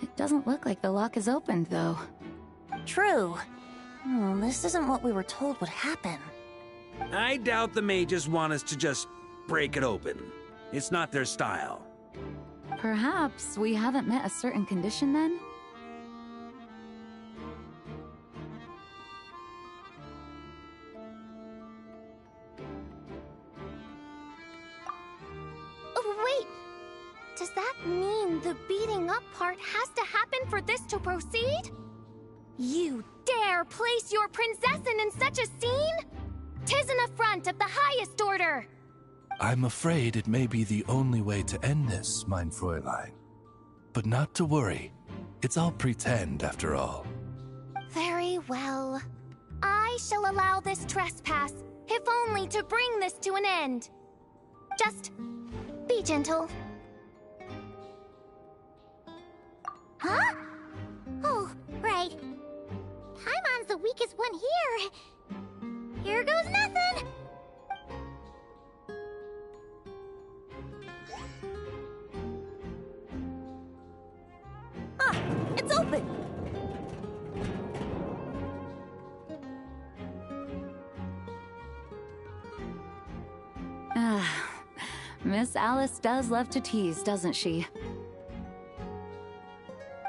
It doesn't look like the lock is opened, though. True. This isn't what we were told would happen. I doubt the mages want us to just break it open. It's not their style. Perhaps we haven't met a certain condition then? Wait! Does that mean the beating up part has to happen for this to proceed? You dare place your princessin in such a scene? 'Tis an affront of the highest order! I'm afraid it may be the only way to end this, mein Fräulein. But not to worry. It's all pretend, after all. Very well. I shall allow this trespass, if only to bring this to an end. Just be gentle. Huh? Oh, right. Paimon's the weakest one here. Here goes nothing! Ah, it's open! Miss Alice does love to tease, doesn't she?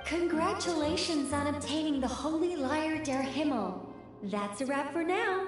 Congratulations on obtaining the Holy Lyre der Himmel. That's a wrap for now.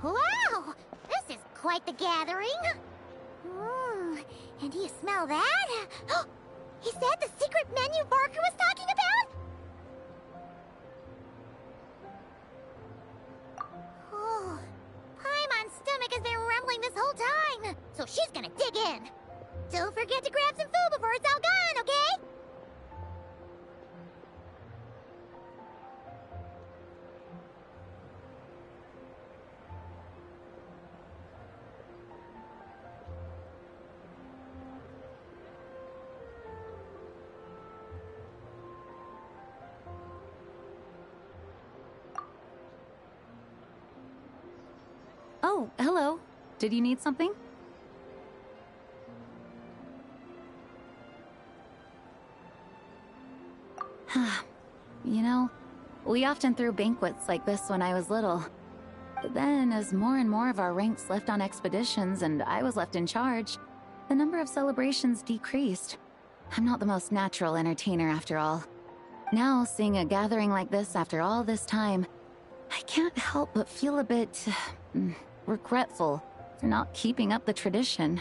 Wow! This is quite the gathering. And do you smell that? Is that the secret menu Barker was talking about? Oh, Paimon's stomach has been rumbling this whole time, so she's gonna dig in. Don't forget to grab some food before it's all gone, okay? Oh, hello. Did you need something? You know, we often threw banquets like this when I was little. But then, as more and more of our ranks left on expeditions and I was left in charge, the number of celebrations decreased. I'm not the most natural entertainer after all. Now, seeing a gathering like this after all this time, I can't help but feel a bit regretful for not keeping up the tradition.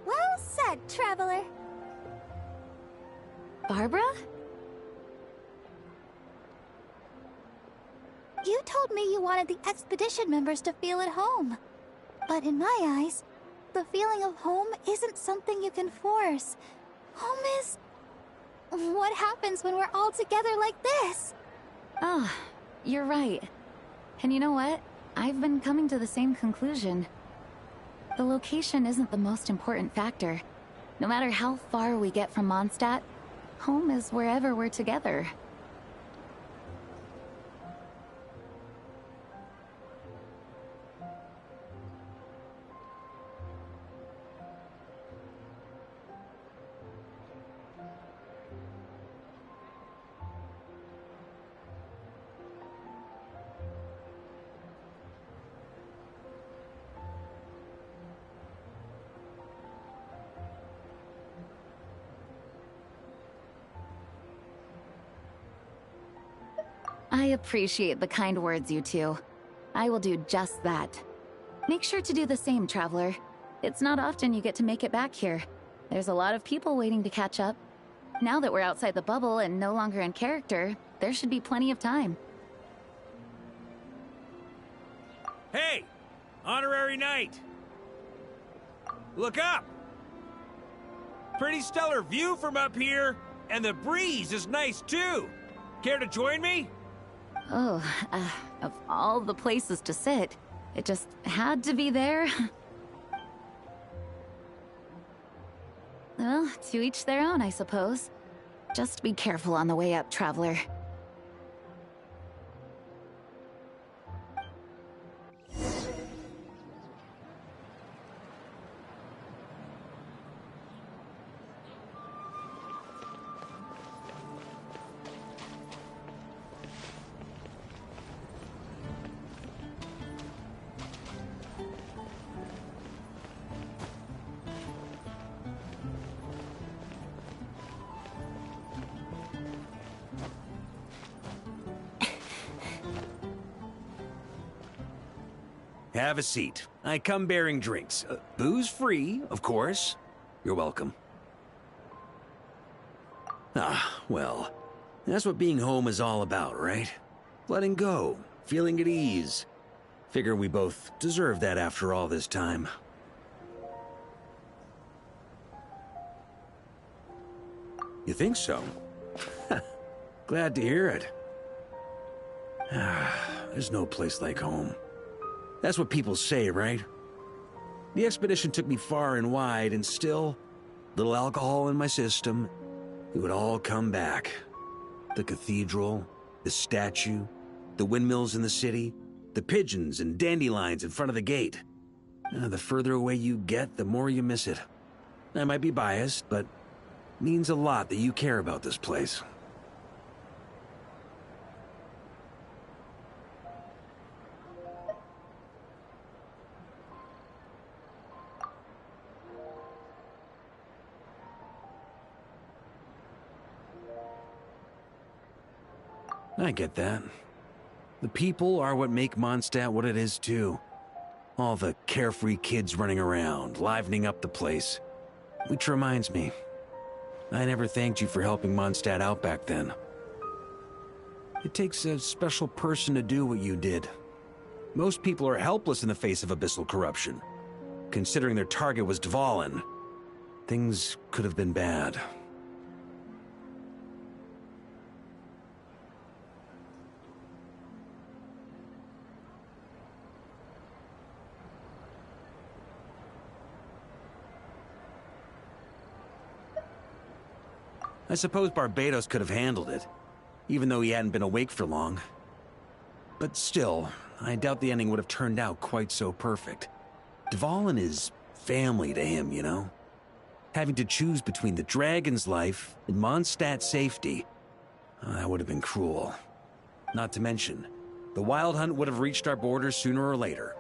Well said, traveler. Barbara? You told me you wanted the expedition members to feel at home. But in my eyes, the feeling of home isn't something you can force. Home is... what happens when we're all together like this? Oh, you're right. And you know what? I've been coming to the same conclusion. The location isn't the most important factor. No matter how far we get from Mondstadt, home is wherever we're together. I appreciate the kind words, you two. I will do just that. Make sure to do the same, traveler. It's not often you get to make it back here. There's a lot of people waiting to catch up. Now that we're outside the bubble and no longer in character, there should be plenty of time. Hey! Honorary Knight! Look up! Pretty stellar view from up here, and the breeze is nice too. Care to join me? Oh, of all the places to sit, it just had to be there. Well, to each their own, I suppose. Just be careful on the way up, traveler. Have a seat. I come bearing drinks. Booze free, of course. You're welcome. Ah, well, that's what being home is all about, right? Letting go, feeling at ease. Figure we both deserve that after all this time. You think so? Glad to hear it. There's no place like home. That's what people say, right? The expedition took me far and wide, and still, little alcohol in my system, it would all come back. The cathedral, the statue, the windmills in the city, the pigeons and dandelions in front of the gate. The further away you get, the more you miss it. I might be biased, but it means a lot that you care about this place. I get that. The people are what make Mondstadt what it is, too. All the carefree kids running around, livening up the place. Which reminds me, I never thanked you for helping Mondstadt out back then. It takes a special person to do what you did. Most people are helpless in the face of abyssal corruption. Considering their target was Dvalin, things could have been bad. I suppose Barbados could have handled it, even though he hadn't been awake for long. But still, I doubt the ending would have turned out quite so perfect. Dvalin is family to him, you know? Having to choose between the dragon's life and Mondstadt's safety, that would have been cruel. Not to mention, the Wild Hunt would have reached our borders sooner or later.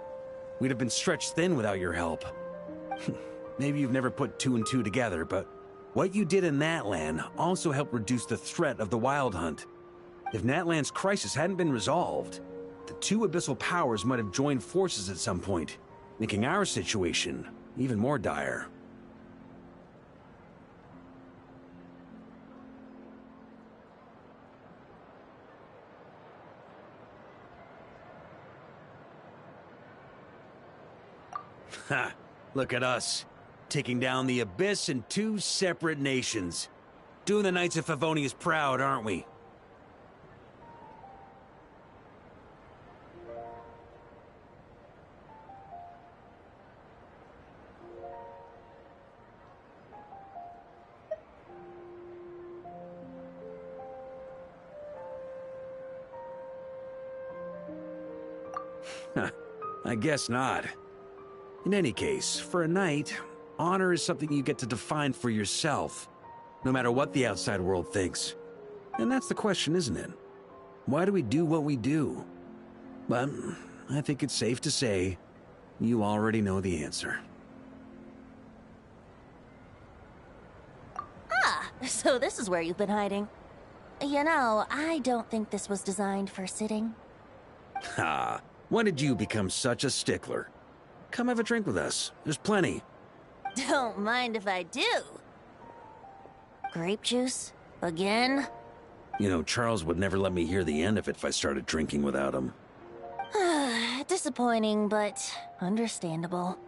We'd have been stretched thin without your help. Maybe you've never put two and two together, but what you did in Natlan also helped reduce the threat of the Wild Hunt. If Natlan's crisis hadn't been resolved, the two abyssal powers might have joined forces at some point, making our situation even more dire. Ha! Look at us. Taking down the Abyss in two separate nations. Doing the Knights of Favonius proud, aren't we? I guess not. In any case, for a knight, honor is something you get to define for yourself, no matter what the outside world thinks. And that's the question, isn't it? Why do we do what we do? But I think it's safe to say you already know the answer. Ah, so this is where you've been hiding. You know, I don't think this was designed for sitting. Ha! When did you become such a stickler? Come have a drink with us. There's plenty. Don't mind if I do. Grape juice? Again? You know, Charles would never let me hear the end of it if I started drinking without him. To Disappointing, but understandable.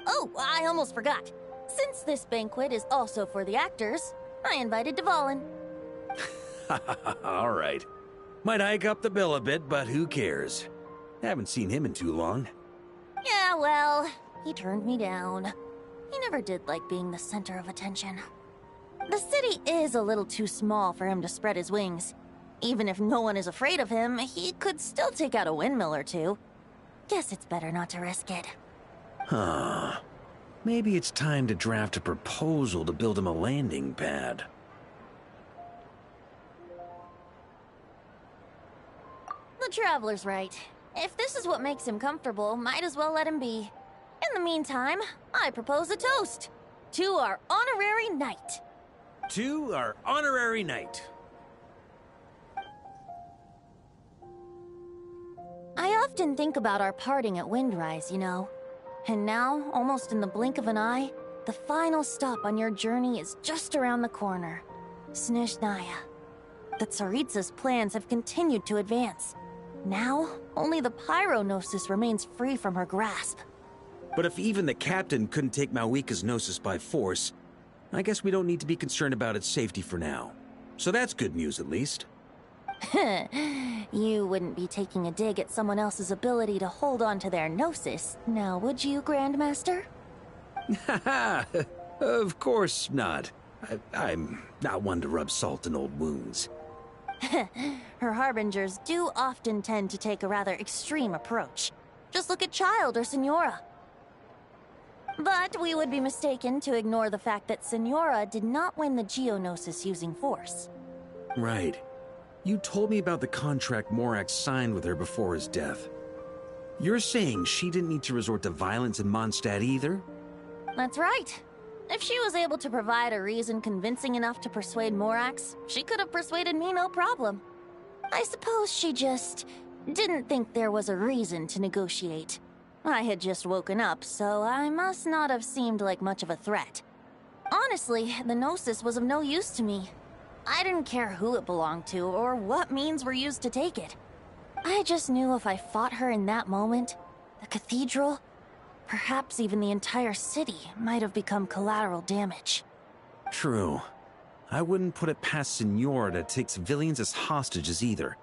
Oh, I almost forgot. Since this banquet is also for the actors, I invited Dvalin. All right. Might hike up the bill a bit, but who cares? Haven't seen him in too long. Yeah, well, he turned me down. He never did like being the center of attention. The city is a little too small for him to spread his wings. Even if no one is afraid of him, he could still take out a windmill or two. Guess it's better not to risk it. Huh. Maybe it's time to draft a proposal to build him a landing pad. The Traveler's right. If this is what makes him comfortable, might as well let him be. In the meantime, I propose a toast to our honorary knight. To our honorary knight. I often think about our parting at Windrise, you know. And now, almost in the blink of an eye, the final stop on your journey is just around the corner. Snezhnaya. The Tsaritsa's plans have continued to advance. Now, only the Pyro-Gnosis remains free from her grasp. But if even the captain couldn't take Malwika's Gnosis by force, I guess we don't need to be concerned about its safety for now. So that's good news, at least. You wouldn't be taking a dig at someone else's ability to hold on to their Gnosis, now would you, Grandmaster? Haha, of course not. I'm not one to rub salt in old wounds. Her harbingers do often tend to take a rather extreme approach. Just look at Child or Senora. But we would be mistaken to ignore the fact that Senora did not win the Geonosis using force. Right. You told me about the contract Morax signed with her before his death. You're saying she didn't need to resort to violence in Mondstadt either? That's right. If she was able to provide a reason convincing enough to persuade Morax, she could have persuaded me no problem. I suppose she just didn't think there was a reason to negotiate. I had just woken up, so I must not have seemed like much of a threat. Honestly, the Gnosis was of no use to me. I didn't care who it belonged to or what means were used to take it. I just knew if I fought her in that moment, the cathedral, perhaps even the entire city, might have become collateral damage. True. I wouldn't put it past Senora to take civilians as hostages either.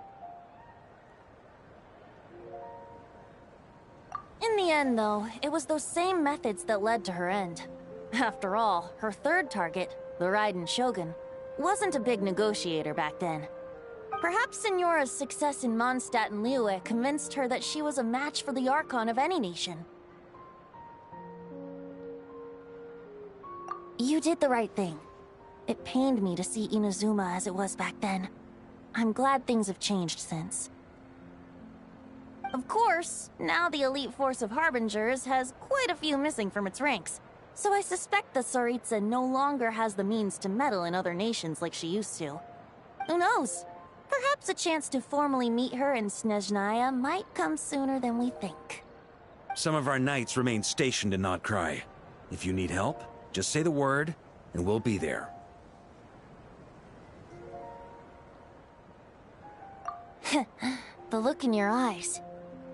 In the end, though, it was those same methods that led to her end. After all, her third target, the Raiden Shogun, wasn't a big negotiator back then. Perhaps Senora's success in Mondstadt and Liyue convinced her that she was a match for the Archon of any nation. You did the right thing. It pained me to see Inazuma as it was back then. I'm glad things have changed since. Of course, now the elite force of Harbingers has quite a few missing from its ranks, so I suspect the Tsaritsa no longer has the means to meddle in other nations like she used to. Who knows? Perhaps a chance to formally meet her in Snezhnaya might come sooner than we think. Some of our knights remain stationed in Notcry. If you need help, just say the word, and we'll be there. The look in your eyes.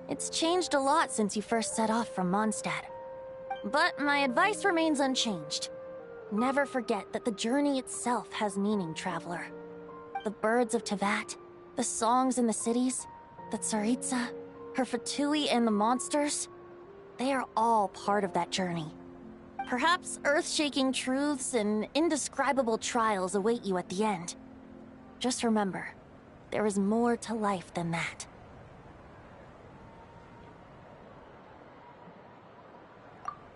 It's changed a lot since you first set off from Mondstadt. But my advice remains unchanged. Never forget that the journey itself has meaning, traveler. The birds of Tevat, the songs in the cities, the Tsaritsa, her Fatui and the monsters, they are all part of that journey. Perhaps earth-shaking truths and indescribable trials await you at the end. Just remember, there is more to life than that.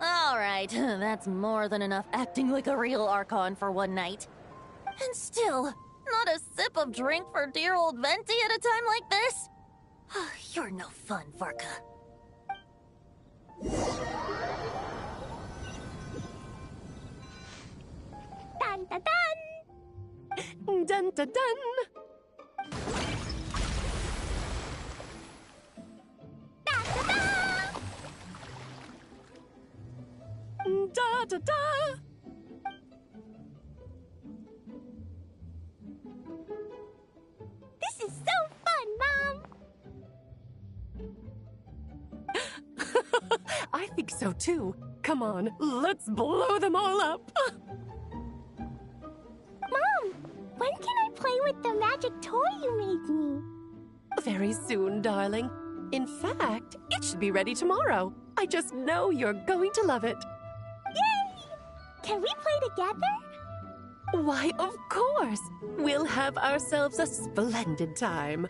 Alright, that's more than enough acting like a real Archon for one night. And still, not a sip of drink for dear old Venti at a time like this? You're no fun, Varka. Dun dun dun! Dun dun dun! Da da da! This is so fun, Mom! I think so too. Come on, let's blow them all up. Mom, when can I play with the magic toy you made me? Very soon, darling. In fact, it should be ready tomorrow. I just know you're going to love it. Yay! Can we play together? Why, of course. We'll have ourselves a splendid time.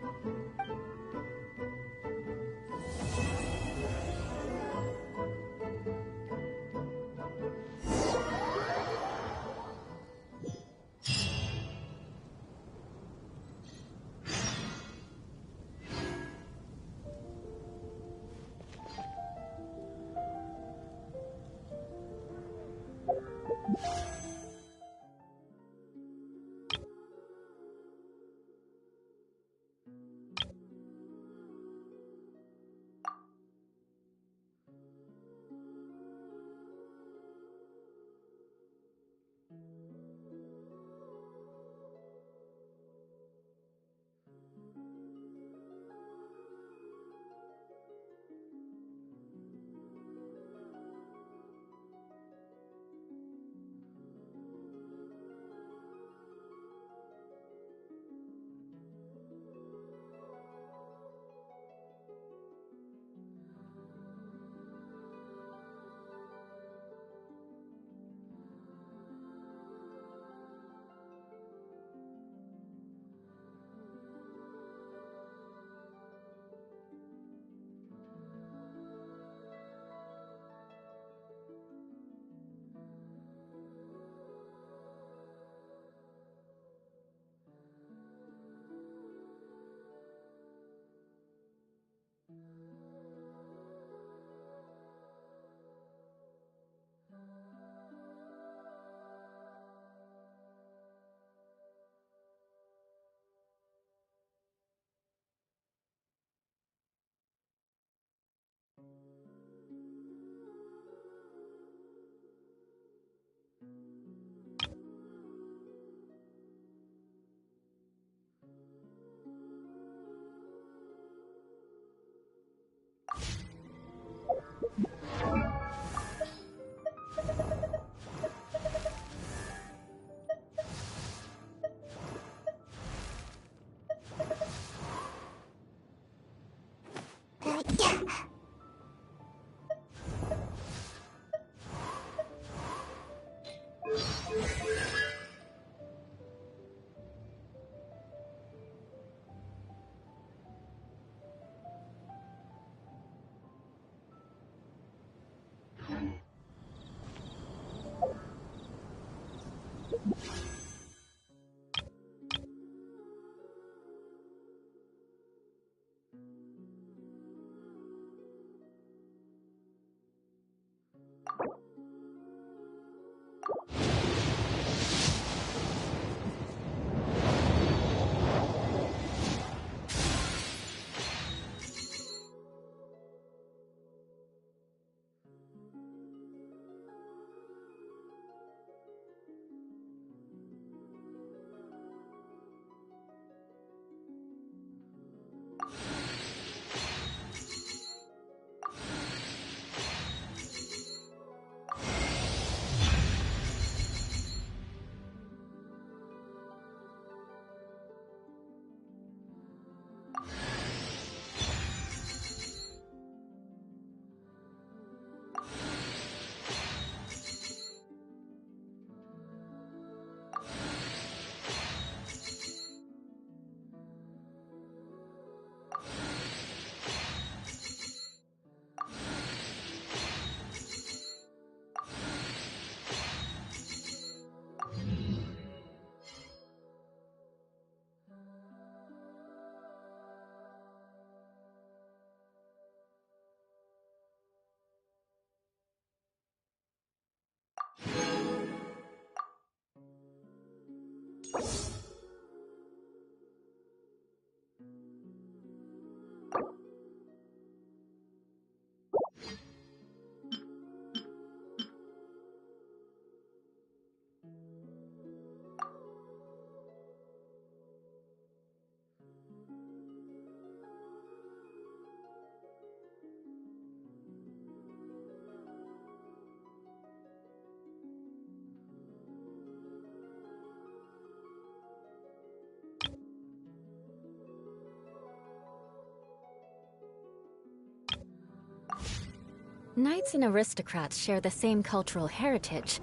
Knights and aristocrats share the same cultural heritage,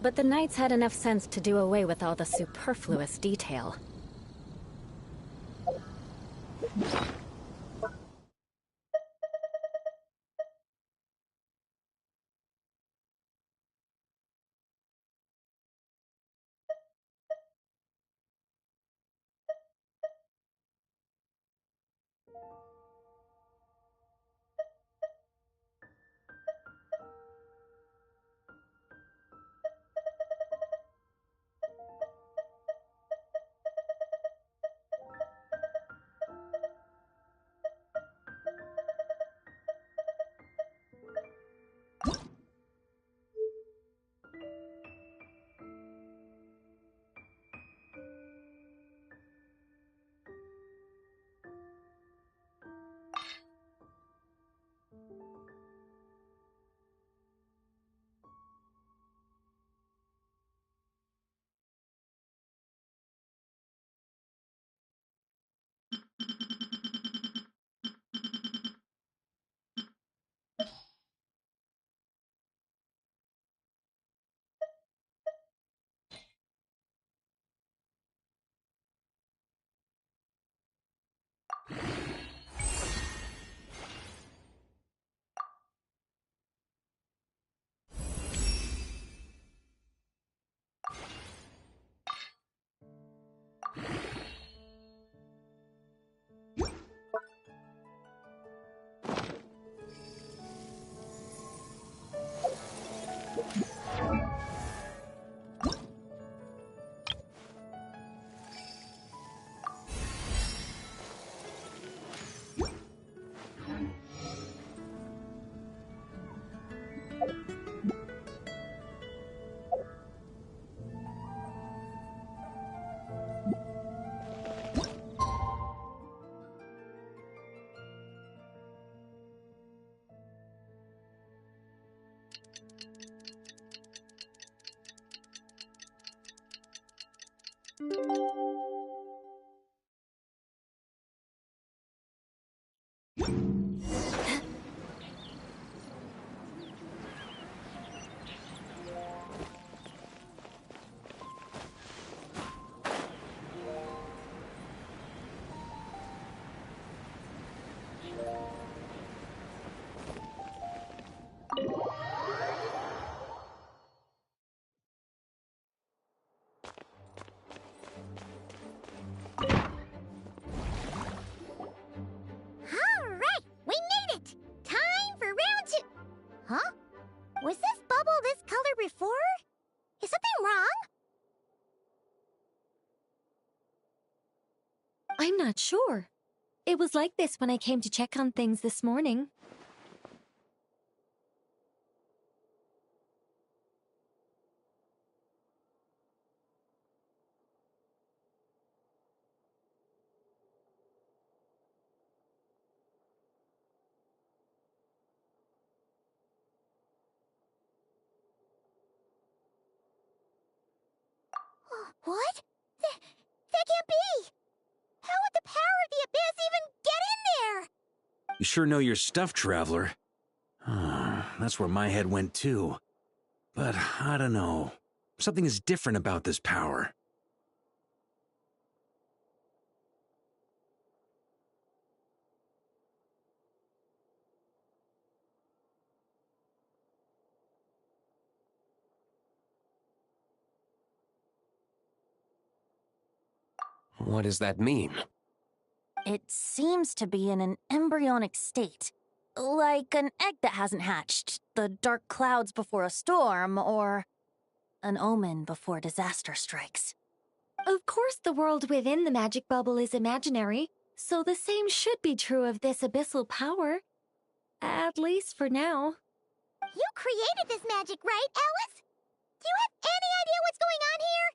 but the knights had enough sense to do away with all the superfluous detail. Alright, we made it! Time for round 2! Huh? Was this bubble this color before? Is something wrong? I'm not sure. It was like this when I came to check on things this morning. What? That can't be! How would the power of the abyss even get in there? You sure know your stuff, Traveler. That's where my head went too. But I don't know. Something is different about this power. What does that mean? It seems to be in an embryonic state. Like an egg that hasn't hatched, the dark clouds before a storm, or an omen before disaster strikes. Of course the world within the magic bubble is imaginary, so the same should be true of this abyssal power. At least for now. You created this magic, right, Alice? Do you have any idea what's going on here?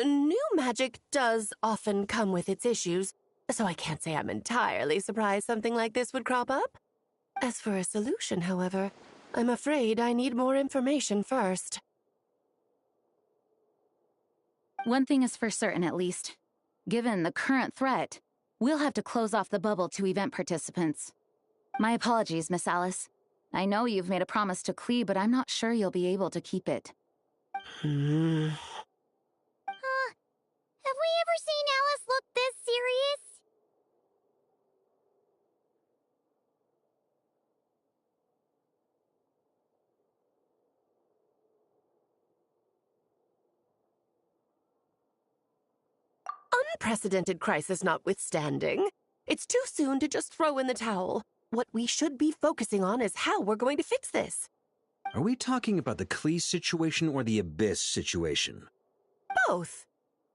New magic does often come with its issues, so I can't say I'm entirely surprised something like this would crop up. As for a solution, however, I'm afraid I need more information first. One thing is for certain, at least. Given the current threat, We'll have to close off the bubble to event participants. My apologies, Miss Alice. I know you've made a promise to Klee, but I'm not sure you'll be able to keep it. Have we ever seen Alice look this serious? Unprecedented crisis notwithstanding, it's too soon to just throw in the towel. What we should be focusing on is how we're going to fix this. Are we talking about the Klee situation or the Abyss situation? Both.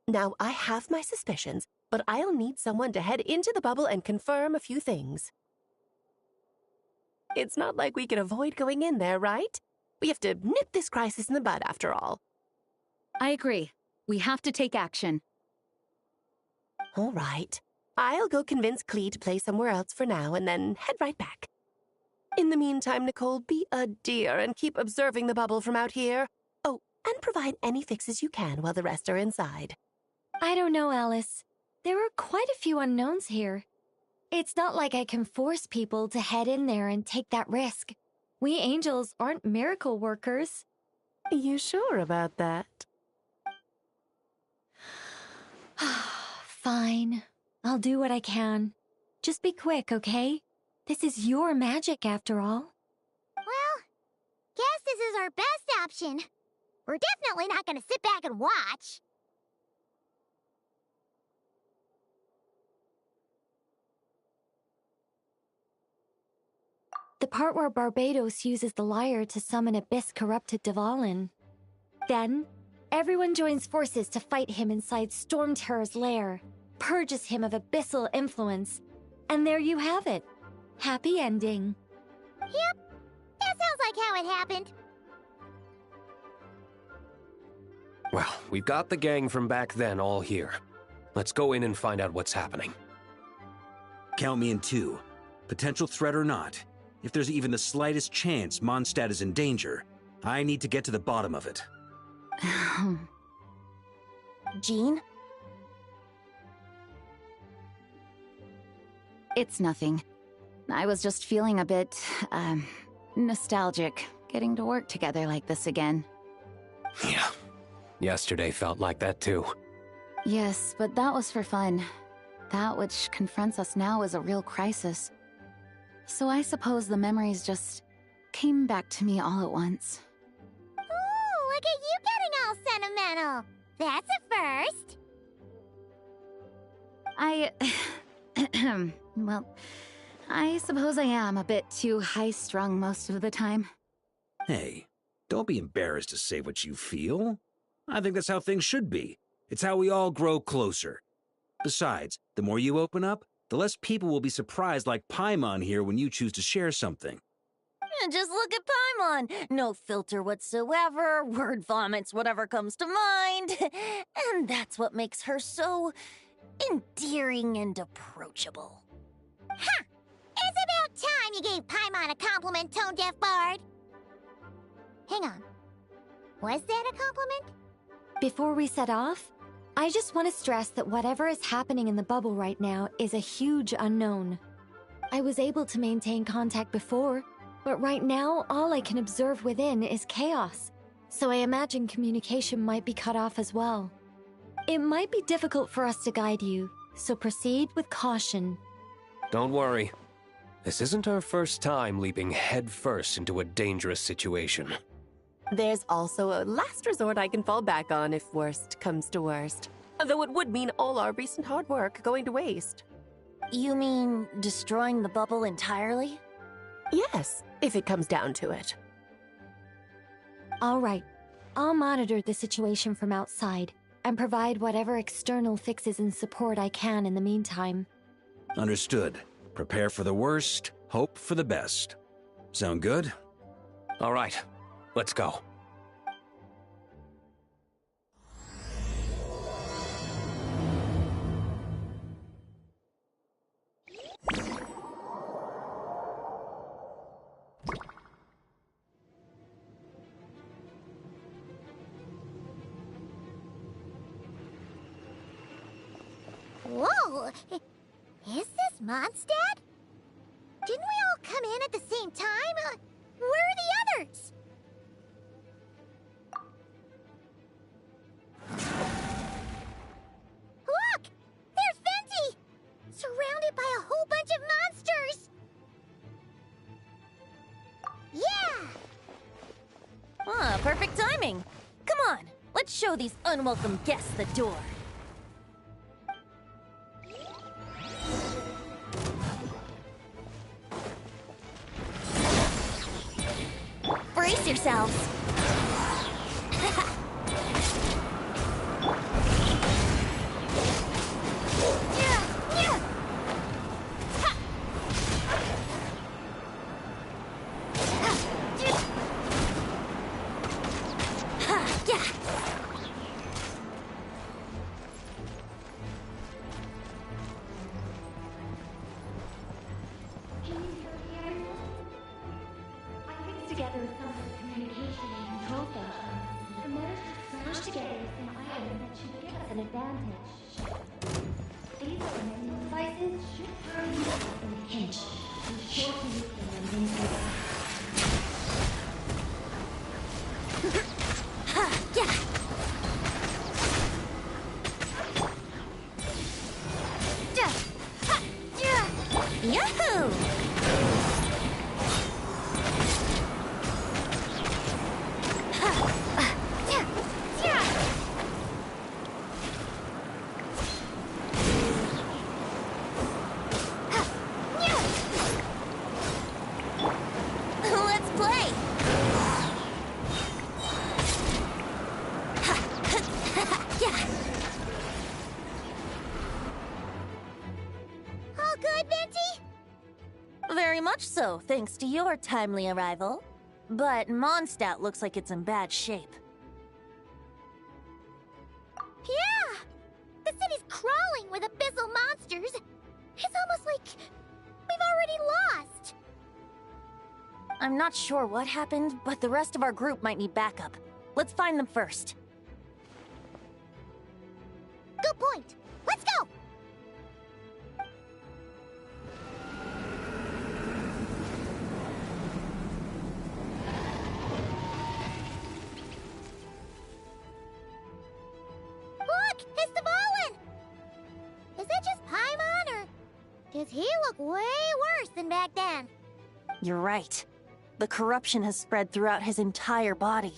Now, I have my suspicions, but I'll need someone to head into the bubble and confirm a few things. It's not like we can avoid going in there, right? We have to nip this crisis in the bud, after all. I agree. We have to take action. All right. I'll go convince Klee to play somewhere else for now and then head right back. In the meantime, Nicole, be a dear and keep observing the bubble from out here. Oh, and provide any fixes you can while the rest are inside. I don't know, Alice. There are quite a few unknowns here. It's not like I can force people to head in there and take that risk. We angels aren't miracle workers. You sure about that? Fine. I'll do what I can. Just be quick, okay? This is your magic, after all. Well, guess this is our best option. We're definitely not gonna sit back and watch. The part where Barbados uses the lyre to summon Abyss-corrupted Dvalin. Then, everyone joins forces to fight him inside Storm Terror's lair, purges him of abyssal influence, and there you have it. Happy ending. Yep, that sounds like how it happened. Well, we've got the gang from back then all here. Let's go in and find out what's happening. Count me in 2. Potential threat or not, if there's even the slightest chance Mondstadt is in danger, I need to get to the bottom of it. Jean? It's nothing. I was just feeling a bit, nostalgic, getting to work together like this again. Yeah. Yesterday felt like that too. Yes, but that was for fun. That which confronts us now is a real crisis. So I suppose the memories just came back to me all at once. Ooh, look at you getting all sentimental. That's a first. Well, I suppose I am a bit too high-strung most of the time. Hey, don't be embarrassed to say what you feel. I think that's how things should be. It's how we all grow closer. Besides, the more you open up, the less people will be surprised like Paimon here when you choose to share something. Just look at Paimon. No filter whatsoever, word vomits whatever comes to mind. And that's what makes her so endearing and approachable. Ha! It's about time you gave Paimon a compliment, tone-deaf bard. Hang on. Was that a compliment? Before we set off, I just want to stress that whatever is happening in the bubble right now is a huge unknown. I was able to maintain contact before, but right now all I can observe within is chaos, so I imagine communication might be cut off as well. It might be difficult for us to guide you, so proceed with caution. Don't worry. This isn't our first time leaping headfirst into a dangerous situation. There's also a last resort I can fall back on if worst comes to worst. Though it would mean all our recent hard work going to waste. You mean destroying the bubble entirely? Yes, if it comes down to it. All right. I'll monitor the situation from outside and provide whatever external fixes and support I can in the meantime. Understood. Prepare for the worst, hope for the best. Sound good? All right. Let's go. Whoa! Mondstadt? Didn't we all come in at the same time? Where are the others? Look! There's Venti! Surrounded by a whole bunch of monsters! Yeah! Ah, perfect timing. Come on, let's show these unwelcome guests the door. Brace yourselves. Together with some communication and control functions, and managed to smash together some items that should give us an advantage. These augmenting devices should turn useful in a pinch, and sure to use them when things go bad. Yahoo! Let's play! All good, Venti? Very much so, thanks to your timely arrival. But Mondstadt looks like it's in bad shape. Yeah! The city's crawling with abyssal monsters. It's almost like we've already lost. I'm not sure what happened, but the rest of our group might need backup. Let's find them first. Good point. Let's go! Look! It's the Volin! Is that just Paimon, or does he look way worse than back then? You're right. The corruption has spread throughout his entire body.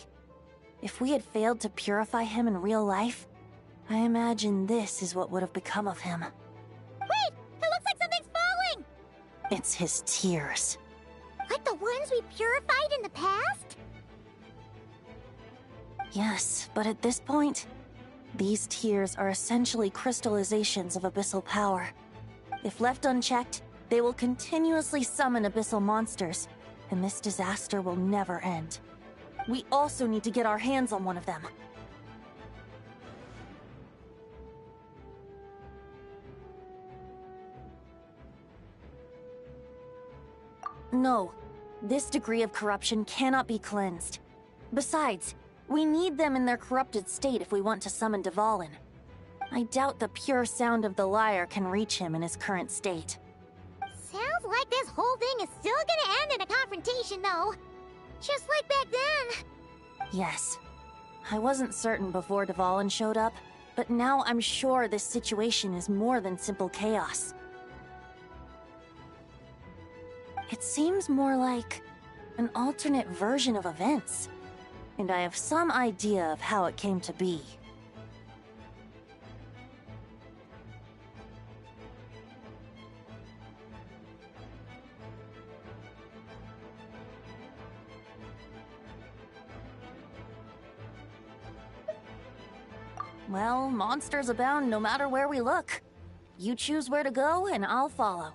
If we had failed to purify him in real life, I imagine this is what would have become of him. Wait! It looks like something's falling! It's his tears. Like the ones we purified in the past? Yes, but at this point, these tears are essentially crystallizations of abyssal power. If left unchecked, they will continuously summon abyssal monsters, and this disaster will never end. We also need to get our hands on one of them. No, this degree of corruption cannot be cleansed. Besides, we need them in their corrupted state if we want to summon Dvalin. I doubt the pure sound of the lyre can reach him in his current state. Sounds like this whole thing is still gonna end in a confrontation, though. Just like back then. Yes. I wasn't certain before Dvalin showed up, but now I'm sure this situation is more than simple chaos. It seems more like an alternate version of events, and I have some idea of how it came to be. Well, monsters abound no matter where we look. You choose where to go, and I'll follow.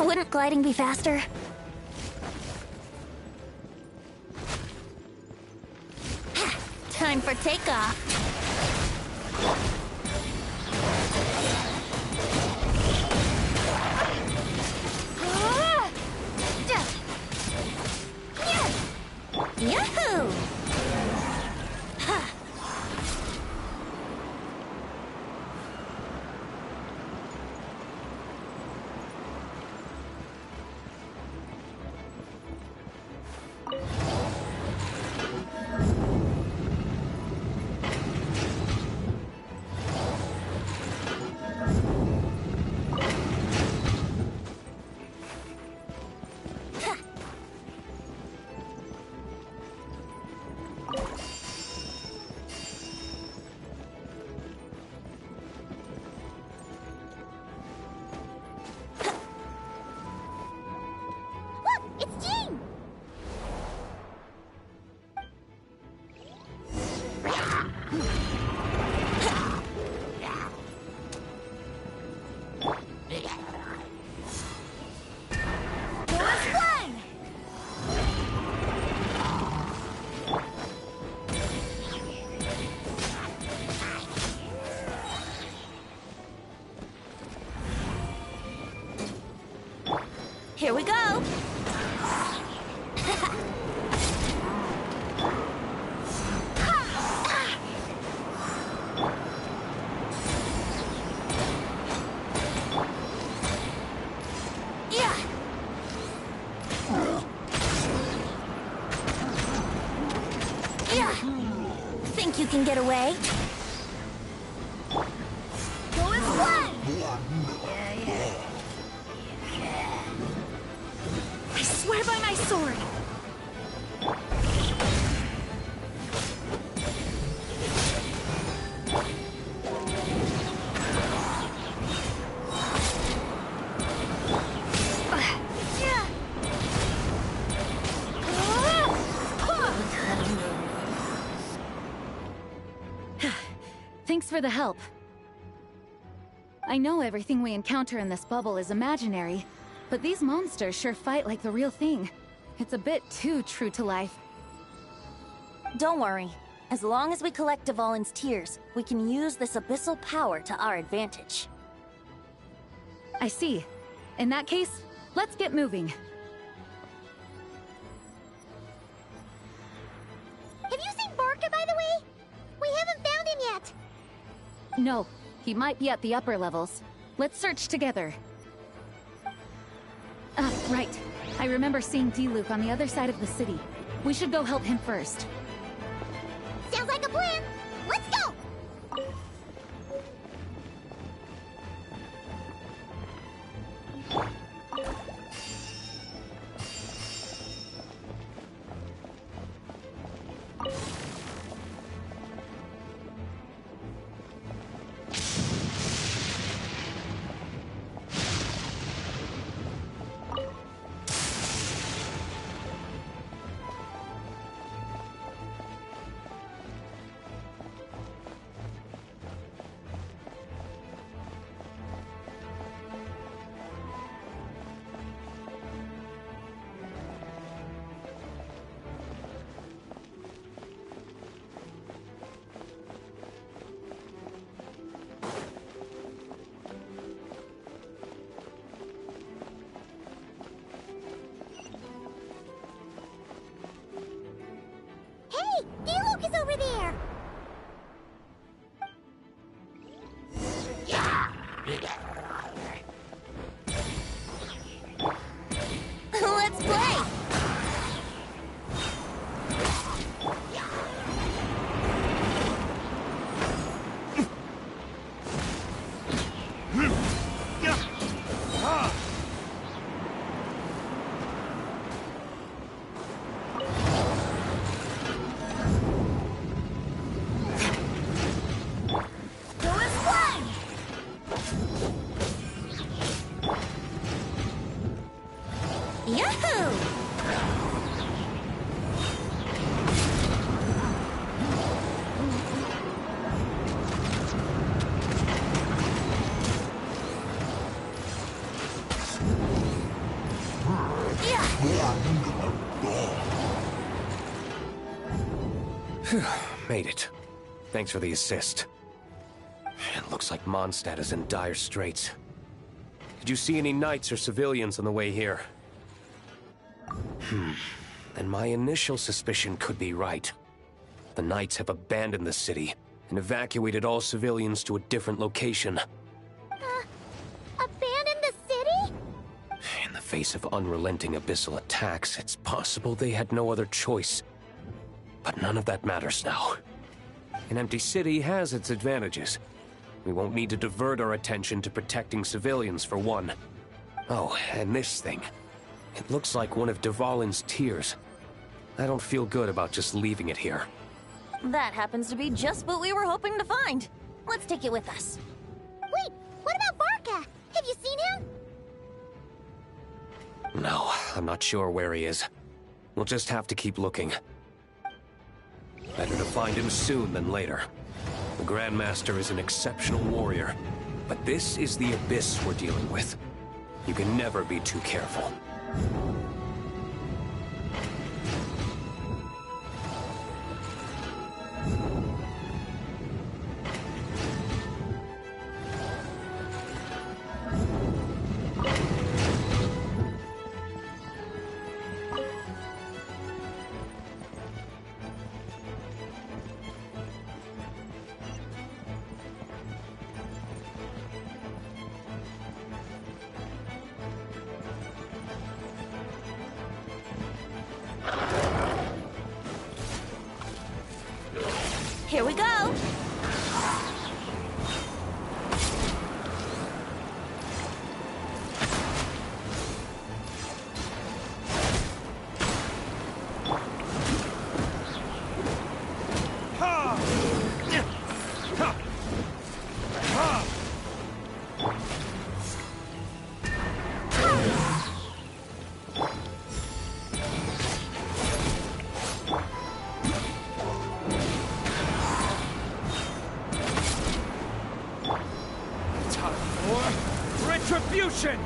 Wouldn't gliding be faster? Time for takeoff. Yahoo! Here we go! Think you can get away? Go and fly! I swear by my sword! Thanks for the help. I know everything we encounter in this bubble is imaginary, but these monsters sure fight like the real thing. It's a bit too true to life. Don't worry. As long as we collect Dvalin's tears, we can use this abyssal power to our advantage. I see. In that case, let's get moving. Have you seen Barca, by the way? We haven't found him yet. No, he might be at the upper levels. Let's search together. Right. I remember seeing D-Luke on the other side of the city. We should go help him first. Sounds like a plan. Let's go! Hey! D-Luke is over there! Let's play! Yahoo! Made it. Thanks for the assist. It looks like Mondstadt is in dire straits. Did you see any knights or civilians on the way here? Then my initial suspicion could be right. The knights have abandoned the city and evacuated all civilians to a different location. Abandon the city? In the face of unrelenting abyssal attacks, it's possible they had no other choice. But none of that matters now. An empty city has its advantages. We won't need to divert our attention to protecting civilians, for one. Oh, and this thing. It looks like one of Dvalin's tears. I don't feel good about just leaving it here. That happens to be just what we were hoping to find. Let's take it with us. Wait, what about Varka? Have you seen him? No, I'm not sure where he is. We'll just have to keep looking. Better to find him soon than later. The Grandmaster is an exceptional warrior, but this is the abyss we're dealing with. You can never be too careful. Here we go! Retribution!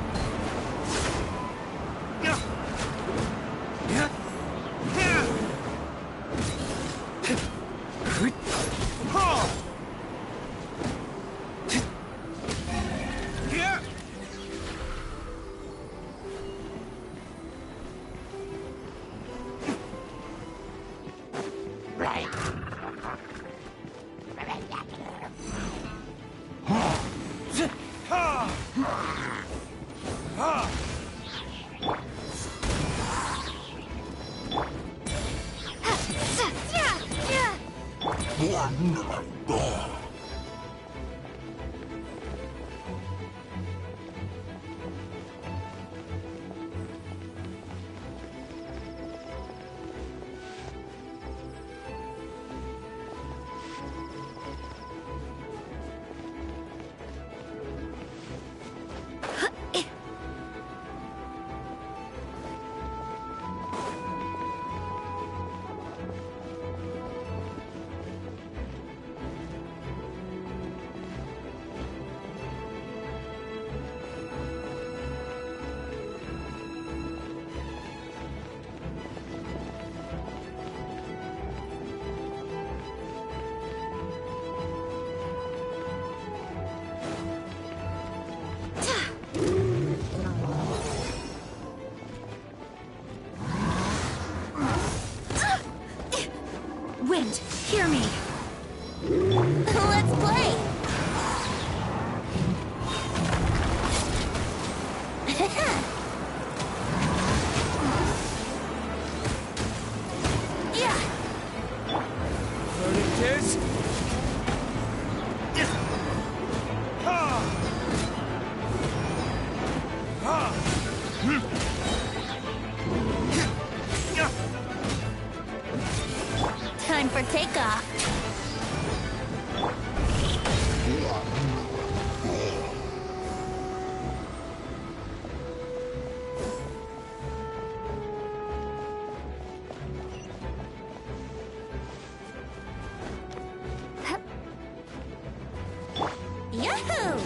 Wind, hear me! Let's play! Yeah! Verdict is... Time for takeoff. Yahoo!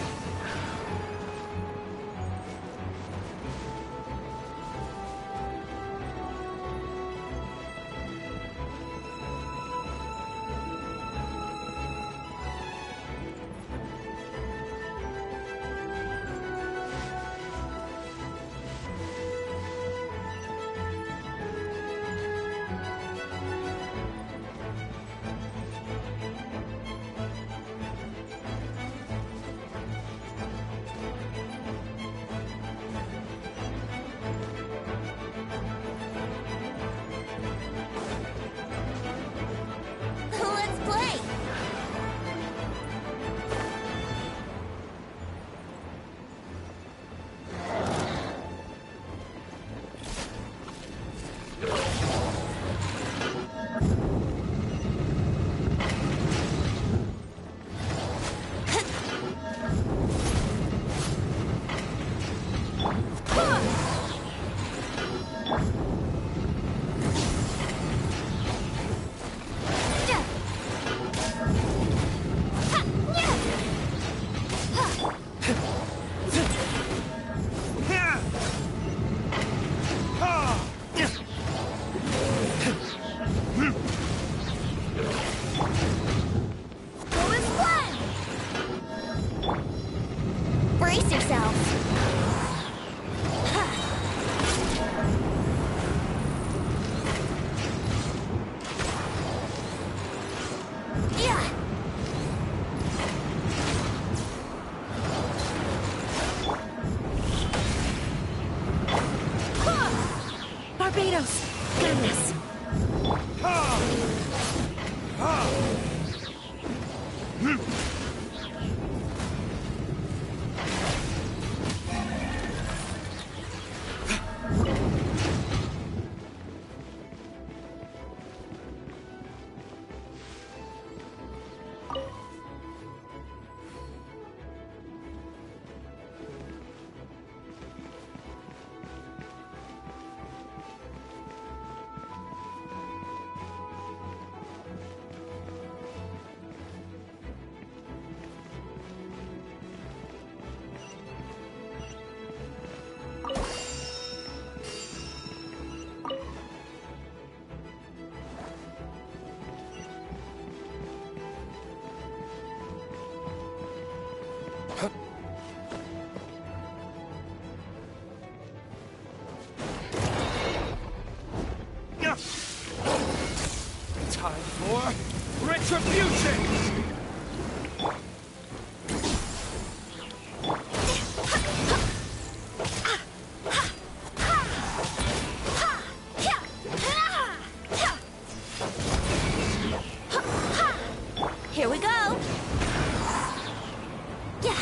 Brace yourselves. Yeah. Barbados! Goodness! Time for retribution! Here we go! Yeah!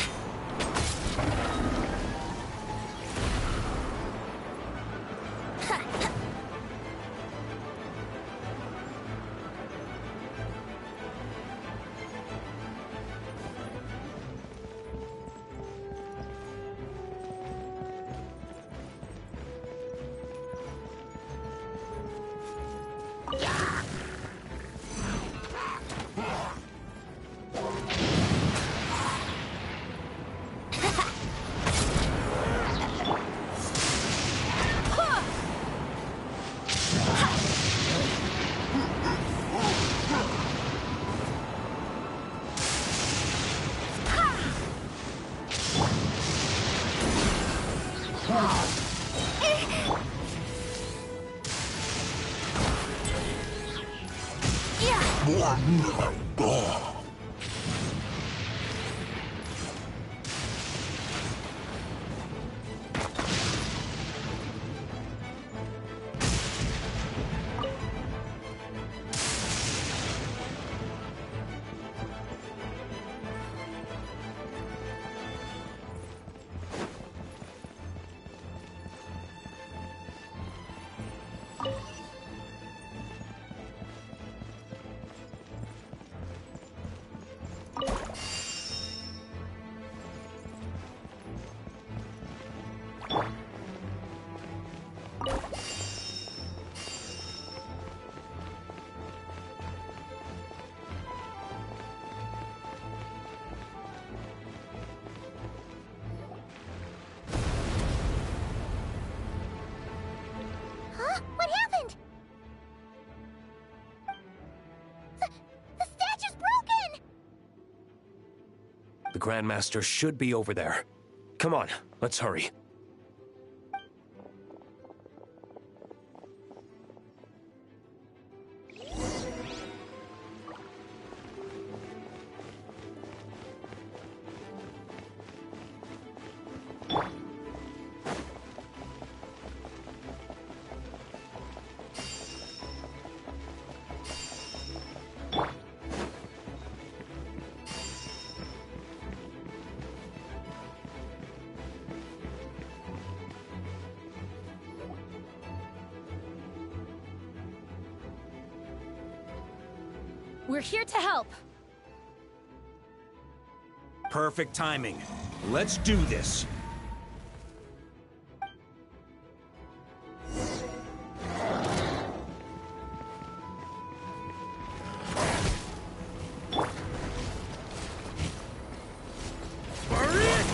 Huh? What happened? The statue's broken! The Grandmaster should be over there. Come on, let's hurry. We're here to help. Perfect timing. Let's do this.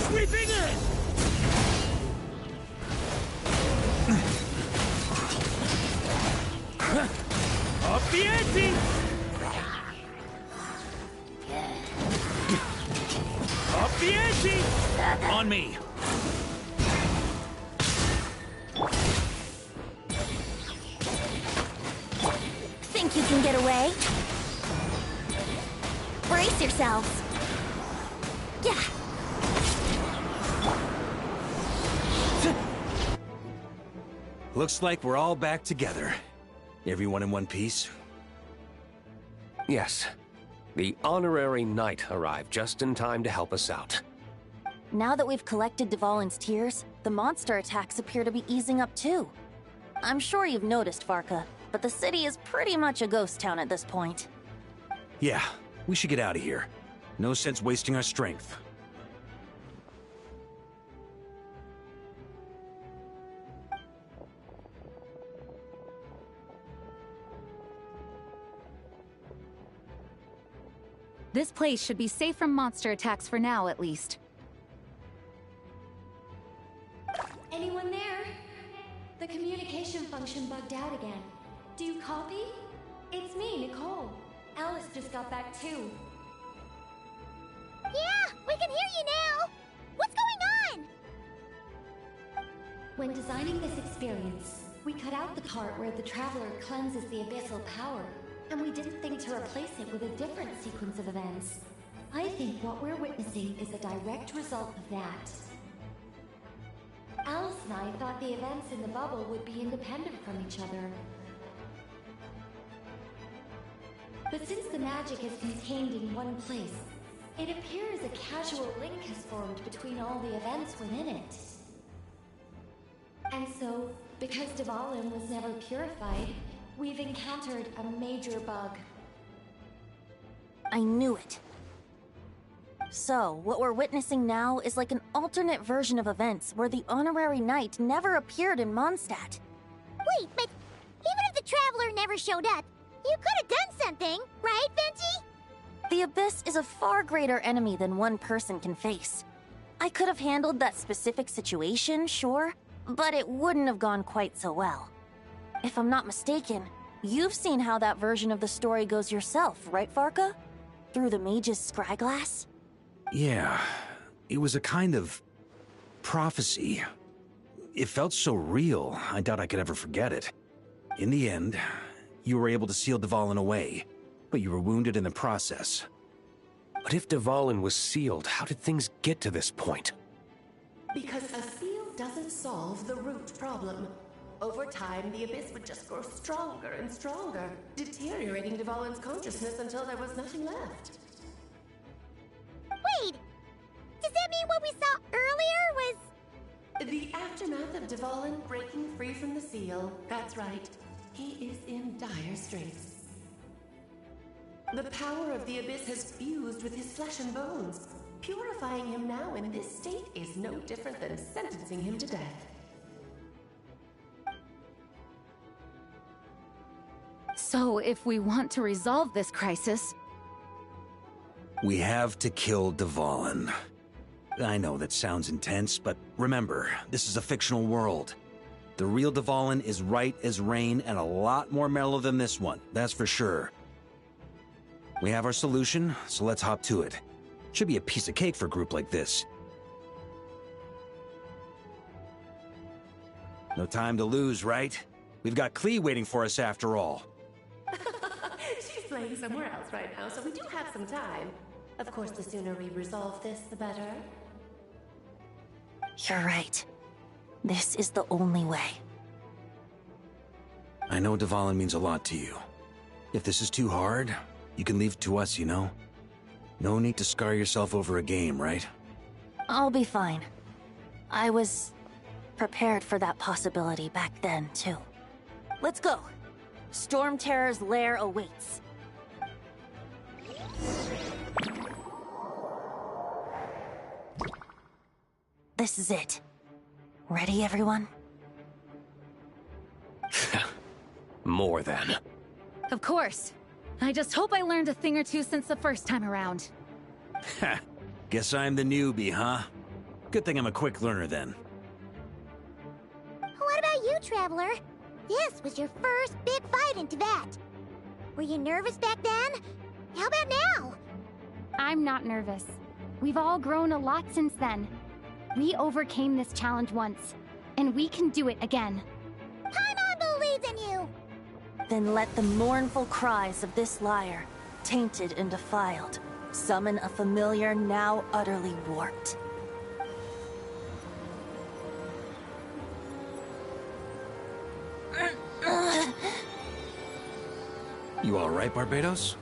Sweeping in! Up the ante! Up the ante! Fianti! On me! Think you can get away? Brace yourselves. Yeah. Looks like we're all back together. Everyone in one piece? Yes. The honorary knight arrived just in time to help us out. Now that we've collected Dvalin's tears, the monster attacks appear to be easing up too. I'm sure you've noticed, Varka, but the city is pretty much a ghost town at this point. Yeah, we should get out of here. No sense wasting our strength. This place should be safe from monster attacks for now, at least. Anyone there? The communication function bugged out again. Do you copy? It's me, Nicole. Alice just got back too. Yeah, we can hear you now! What's going on? When designing this experience, we cut out the part where the Traveler cleanses the abyssal power, and we didn't think to replace it with a different sequence of events. I think what we're witnessing is a direct result of that. Alice and I thought the events in the bubble would be independent from each other. But since the magic is contained in one place, it appears a casual link has formed between all the events within it. And so, because Dvalin was never purified, we've encountered a major bug. I knew it. So, what we're witnessing now is like an alternate version of events where the honorary knight never appeared in Mondstadt. Wait, but even if the Traveler never showed up, you could have done something, right, Venti? The Abyss is a far greater enemy than one person can face. I could have handled that specific situation, sure, but it wouldn't have gone quite so well. If I'm not mistaken, you've seen how that version of the story goes yourself, right, Varka? Through the mage's scryglass? Yeah, it was a kind of prophecy. It felt so real, I doubt I could ever forget it. In the end, you were able to seal Dvalin away, but you were wounded in the process. But if Dvalin was sealed, how did things get to this point? Because a seal doesn't solve the root problem. Over time, the Abyss would just grow stronger and stronger, deteriorating Dvalin's consciousness until there was nothing left. Wait! Does that mean what we saw earlier was... The aftermath of Dvalin breaking free from the seal. That's right. He is in dire straits. The power of the Abyss has fused with his flesh and bones. Purifying him now in this state is no different than sentencing him to death. So, if we want to resolve this crisis... We have to kill Dvalin. I know that sounds intense, but remember, this is a fictional world. The real Dvalin is right as rain and a lot more mellow than this one, that's for sure. We have our solution, so let's hop to it. Should be a piece of cake for a group like this. No time to lose, right? We've got Klee waiting for us after all. She's playing somewhere else right now, so we do have some time. Of course, the sooner we resolve this, the better. You're right. This is the only way. I know Dvalin means a lot to you. If this is too hard, you can leave it to us, you know? No need to scar yourself over a game, right? I'll be fine. I was prepared for that possibility back then, too. Let's go. Storm Terror's lair awaits. This is it. Ready, everyone? More than. Of course. I just hope I learned a thing or two since the first time around. Ha! Guess I'm the newbie, huh? Good thing I'm a quick learner then. What about you, Traveler? This was your first big fight into that. Were you nervous back then? How about now? I'm not nervous. We've all grown a lot since then. We overcame this challenge once, and we can do it again. Paimon believes in you! Then let the mournful cries of this lyre, tainted and defiled, summon a familiar now utterly warped. You all right, Barbados?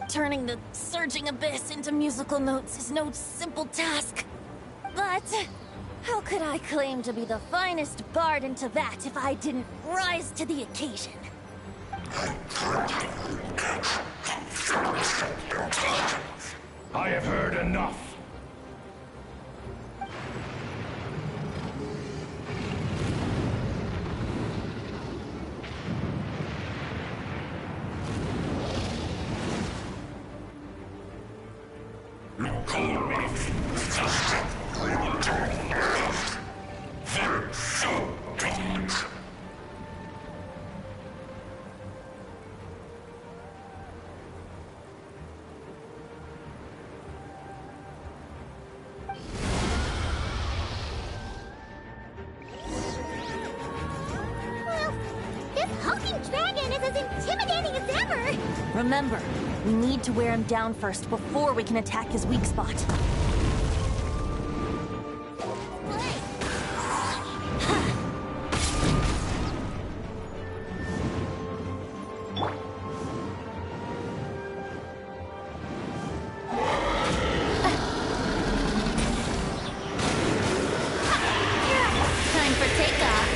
Turning the surging abyss into musical notes is no simple task. But how could I claim to be the finest bard into that if I didn't rise to the occasion? I have heard enough. Remember, we need to wear him down first before we can attack his weak spot. Time for takeoff.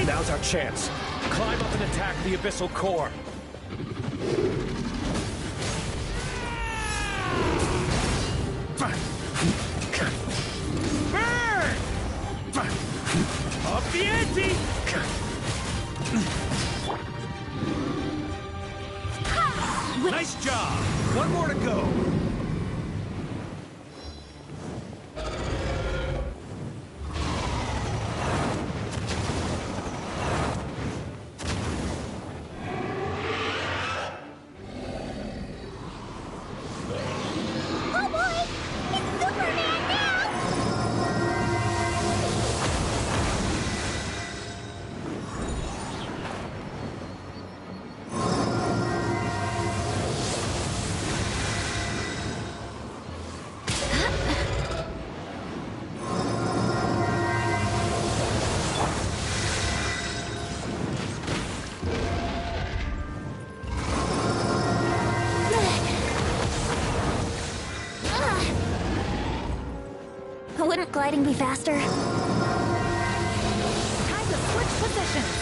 Now's our chance. Climb up and attack the abyssal core. Burn! Up the ante! Nice job! One more to go. Wouldn't gliding be faster? Time to switch positions.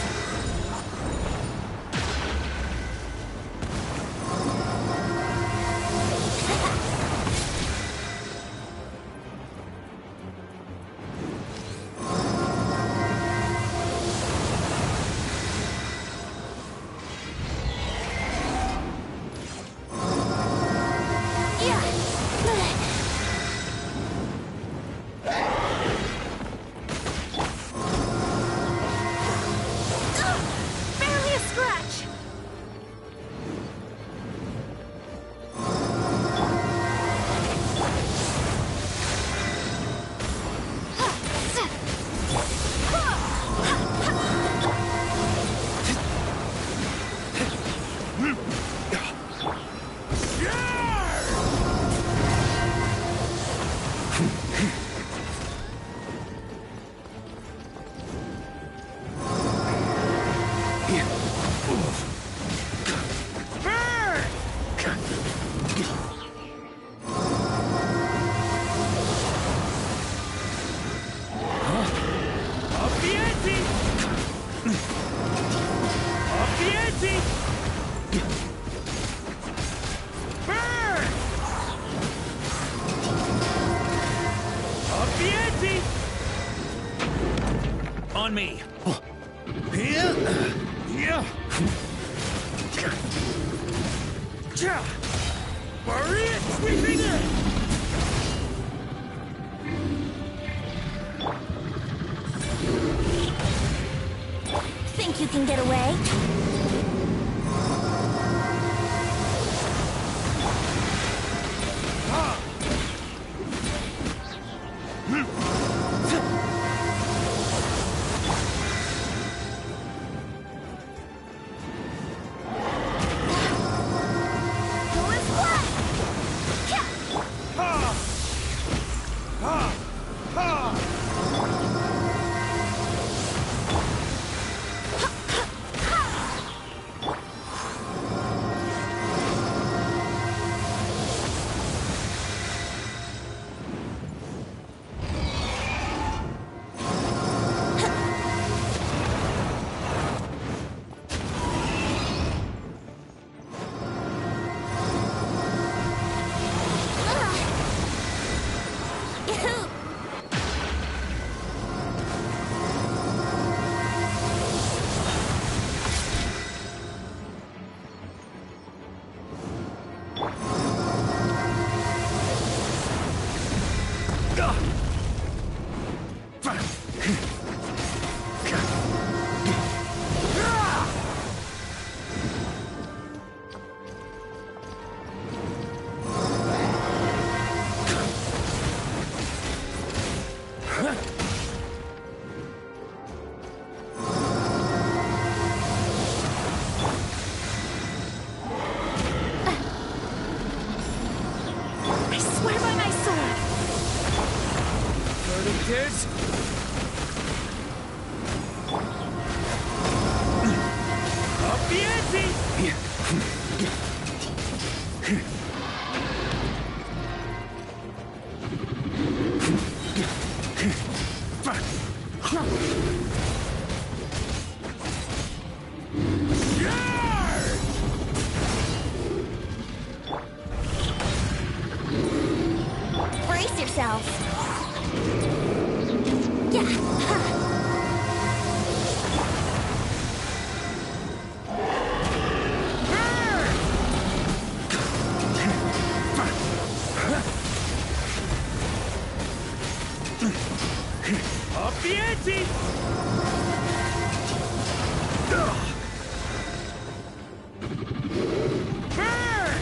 on me. Maria, sweeping in! Think you can get away? Brace yourselves. Up the ante! Burn!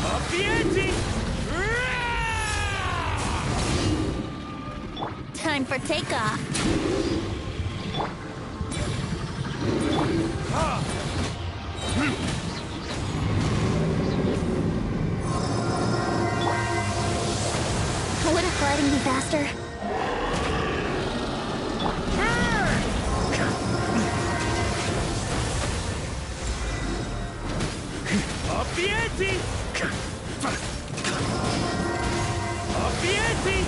Up the ante! Time for takeoff. Wouldn't gliding be faster? Up the ante! Up the ante!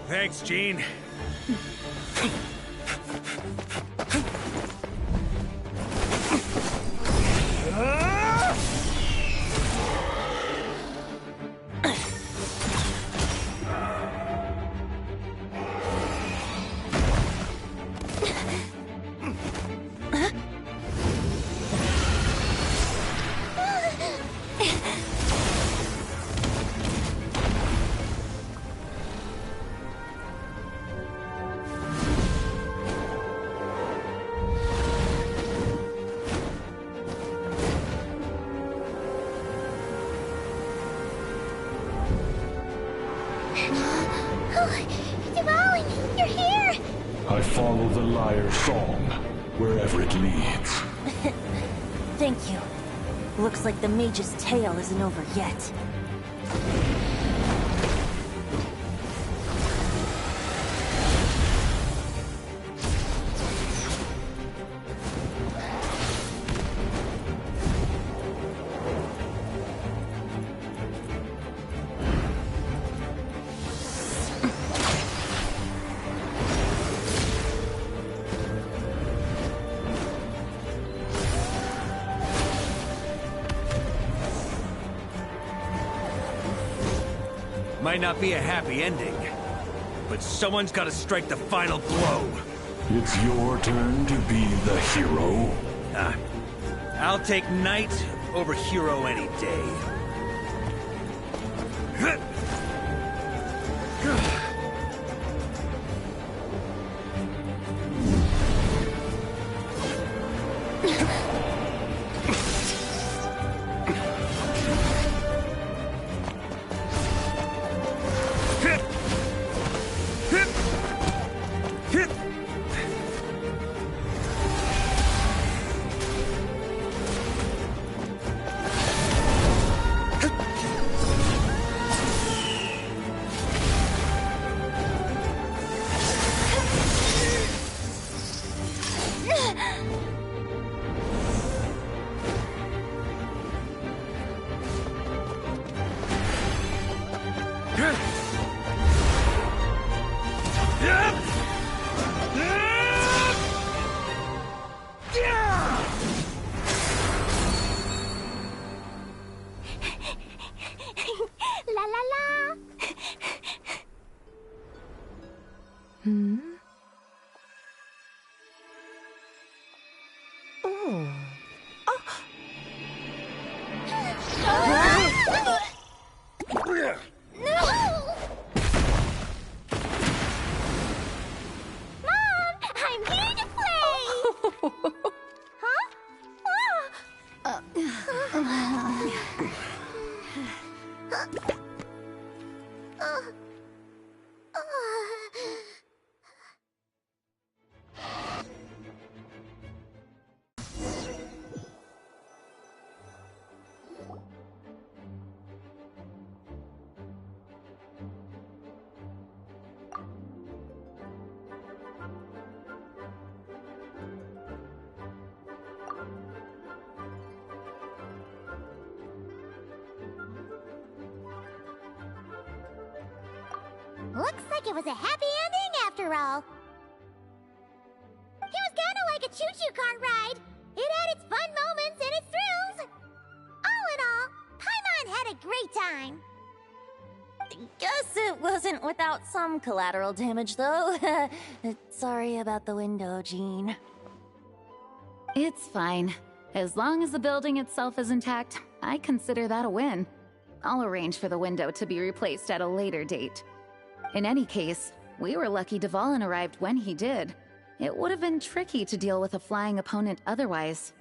Thanks, Gene. Dvalin, you're here! I follow the lyre's song, wherever it leads. Thank you. Looks like the mage's tale isn't over yet. Might not be a happy ending, but someone's got to strike the final blow. It's your turn to be the hero. I'll take knight over hero any day. La la la! Hmm? Oh. Mom, I'm here to play! Huh? Looks like it was a happy ending after all. It was kind of like a choo-choo cart ride. It had its fun moments and its thrills. All in all, Paimon had a great time. Guess it wasn't without some collateral damage, though. Sorry about the window, Jean. It's fine. As long as the building itself is intact, I consider that a win. I'll arrange for the window to be replaced at a later date. In any case, we were lucky Dvalin arrived when he did. It would have been tricky to deal with a flying opponent otherwise.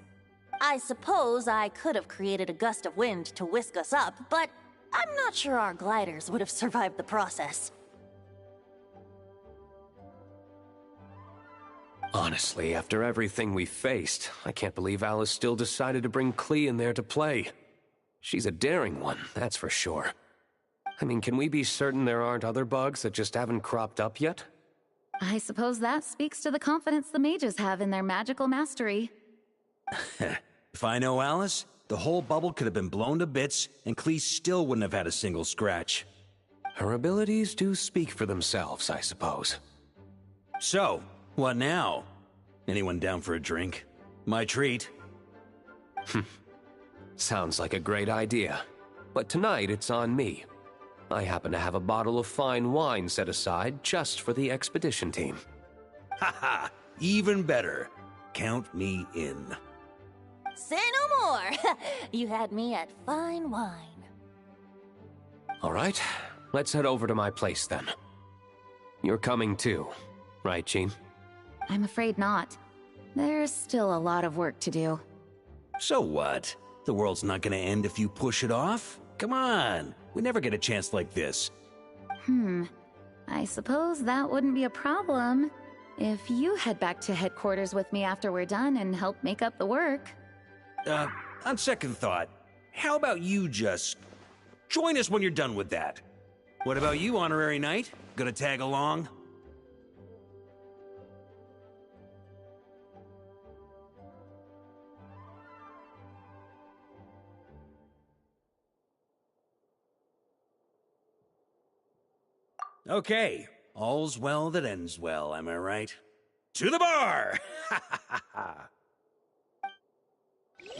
I suppose I could have created a gust of wind to whisk us up, but I'm not sure our gliders would have survived the process. Honestly, after everything we faced, I can't believe Alice still decided to bring Klee in there to play. She's a daring one, that's for sure. I mean, can we be certain there aren't other bugs that just haven't cropped up yet? I suppose that speaks to the confidence the mages have in their magical mastery. If I know Alice, the whole bubble could have been blown to bits, and Klee still wouldn't have had a single scratch. Her abilities do speak for themselves, I suppose. So, what now? Anyone down for a drink? My treat. Sounds like a great idea. But tonight it's on me. I happen to have a bottle of fine wine set aside just for the expedition team. Haha, even better. Count me in. Say no more! You had me at fine wine. All right, let's head over to my place then. You're coming too, right, Jean? I'm afraid not. There's still a lot of work to do. So what? The world's not gonna end if you push it off? Come on, we never get a chance like this. I suppose that wouldn't be a problem if you head back to headquarters with me after we're done and help make up the work. On second thought, how about you just join us when you're done with that? What about you, Honorary Knight? Gonna tag along? Okay, all's well that ends well, am I right? To the bar!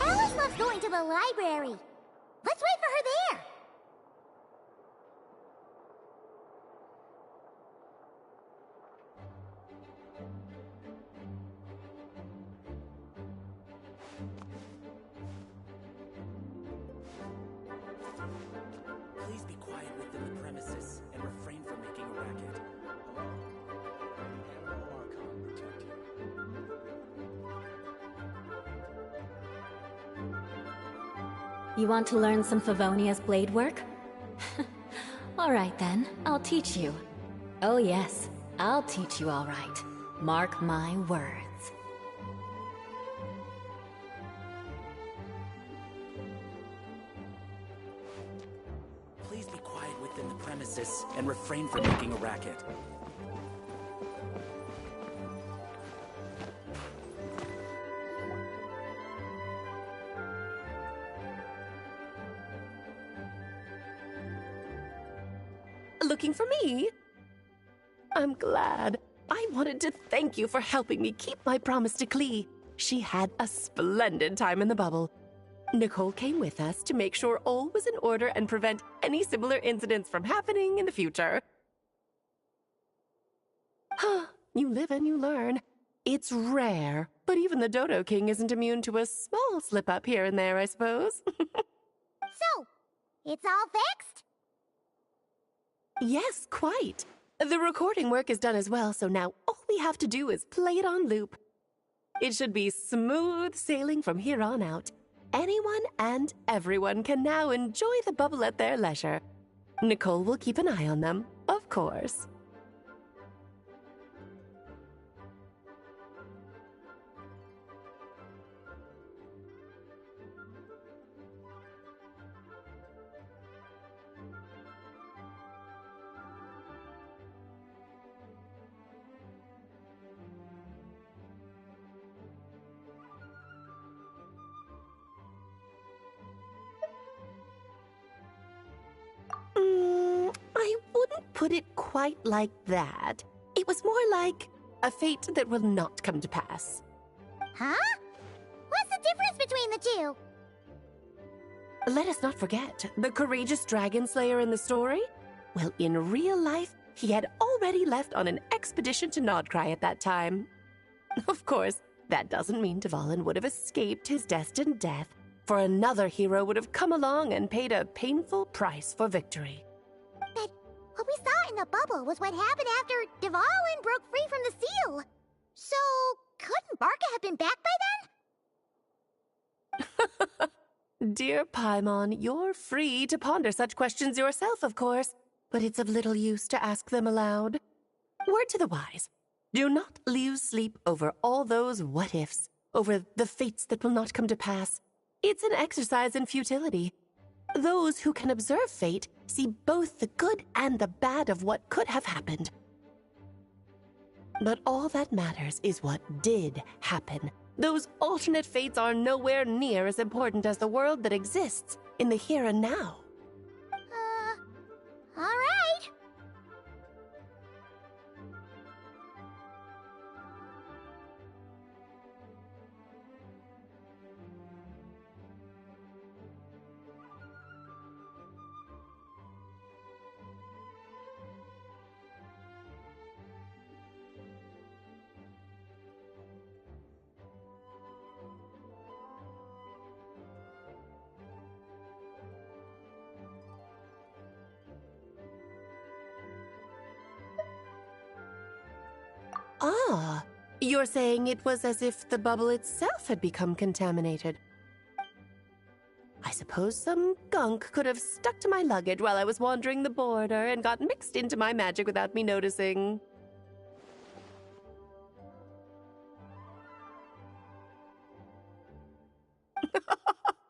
Alice loves going to the library. Let's wait for her there. Please be quiet within the premises and refrain from making a racket. You want to learn some Favonia's blade work? All right then, I'll teach you. Oh yes, I'll teach you all right. Mark my words. Please be quiet within the premises and refrain from making a racket. Looking for me? I'm glad. I wanted to thank you for helping me keep my promise to Klee. She had a splendid time in the bubble. Nicole came with us to make sure all was in order and prevent any similar incidents from happening in the future. You live and you learn. It's rare, but even the Dodo King isn't immune to a small slip-up here and there, I suppose. So, it's all fixed? Yes, quite. The recording work is done as well, so now all we have to do is play it on loop. It should be smooth sailing from here on out. Anyone and everyone can now enjoy the bubble at their leisure. Nicole will keep an eye on them, of course. I wouldn't put it quite like that. It was more like a fate that will not come to pass. Huh? What's the difference between the two? Let us not forget the courageous dragon slayer in the story. Well, in real life, he had already left on an expedition to Nodcry at that time. Of course, that doesn't mean Dvalin would have escaped his destined death, for another hero would have come along and paid a painful price for victory. But what we saw in the bubble was what happened after Dvalin broke free from the seal. So, couldn't Barca have been back by then? Dear Paimon, you're free to ponder such questions yourself, of course, but it's of little use to ask them aloud. Word to the wise. Do not lose sleep over all those what-ifs, over the fates that will not come to pass. It's an exercise in futility. Those who can observe fate see both the good and the bad of what could have happened. But all that matters is what did happen. Those alternate fates are nowhere near as important as the world that exists in the here and now. All right. Ah, you're saying it was as if the bubble itself had become contaminated. I suppose some gunk could have stuck to my luggage while I was wandering the border and got mixed into my magic without me noticing.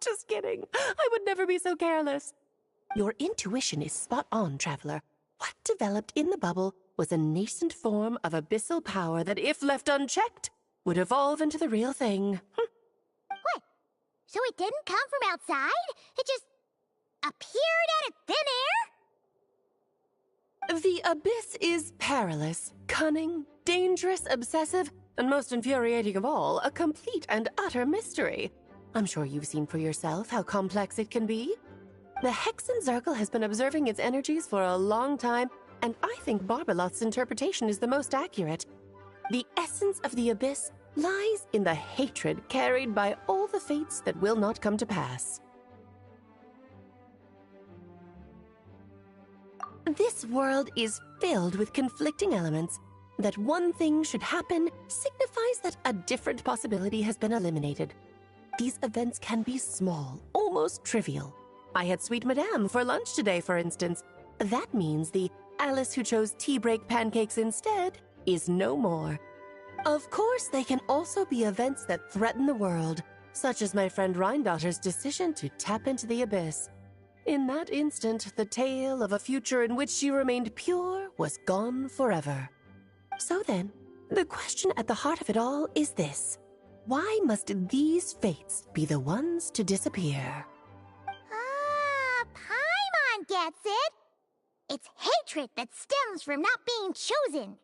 Just kidding. I would never be so careless. Your intuition is spot on, Traveler. What developed in the bubble was a nascent form of abyssal power that, if left unchecked, would evolve into the real thing. What? So it didn't come from outside? It just appeared out of thin air? The abyss is perilous, cunning, dangerous, obsessive, and most infuriating of all, a complete and utter mystery. I'm sure you've seen for yourself how complex it can be. The Hexenzirkel has been observing its energies for a long time, and I think Barbalot's interpretation is the most accurate. The essence of the abyss lies in the hatred carried by all the fates that will not come to pass. This world is filled with conflicting elements. That one thing should happen signifies that a different possibility has been eliminated. These events can be small, almost trivial. I had Sweet Madame for lunch today, for instance. That means the Alice who chose tea break pancakes instead is no more. Of course, they can also be events that threaten the world, such as my friend Rhindotter's decision to tap into the abyss. In that instant, the tale of a future in which she remained pure was gone forever. So then, the question at the heart of it all is this. Why must these fates be the ones to disappear? Ah, Paimon gets it! It's hatred that stems from not being chosen.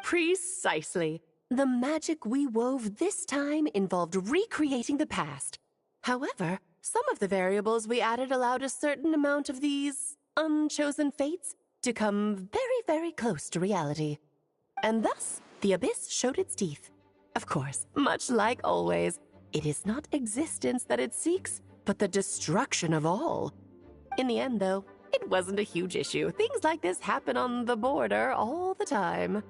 Precisely. The magic we wove this time involved recreating the past. However, some of the variables we added allowed a certain amount of these unchosen fates to come very, very close to reality. And thus, the abyss showed its teeth. Of course, much like always, it is not existence that it seeks, but the destruction of all. In the end, though, it wasn't a huge issue. Things like this happen on the border all the time.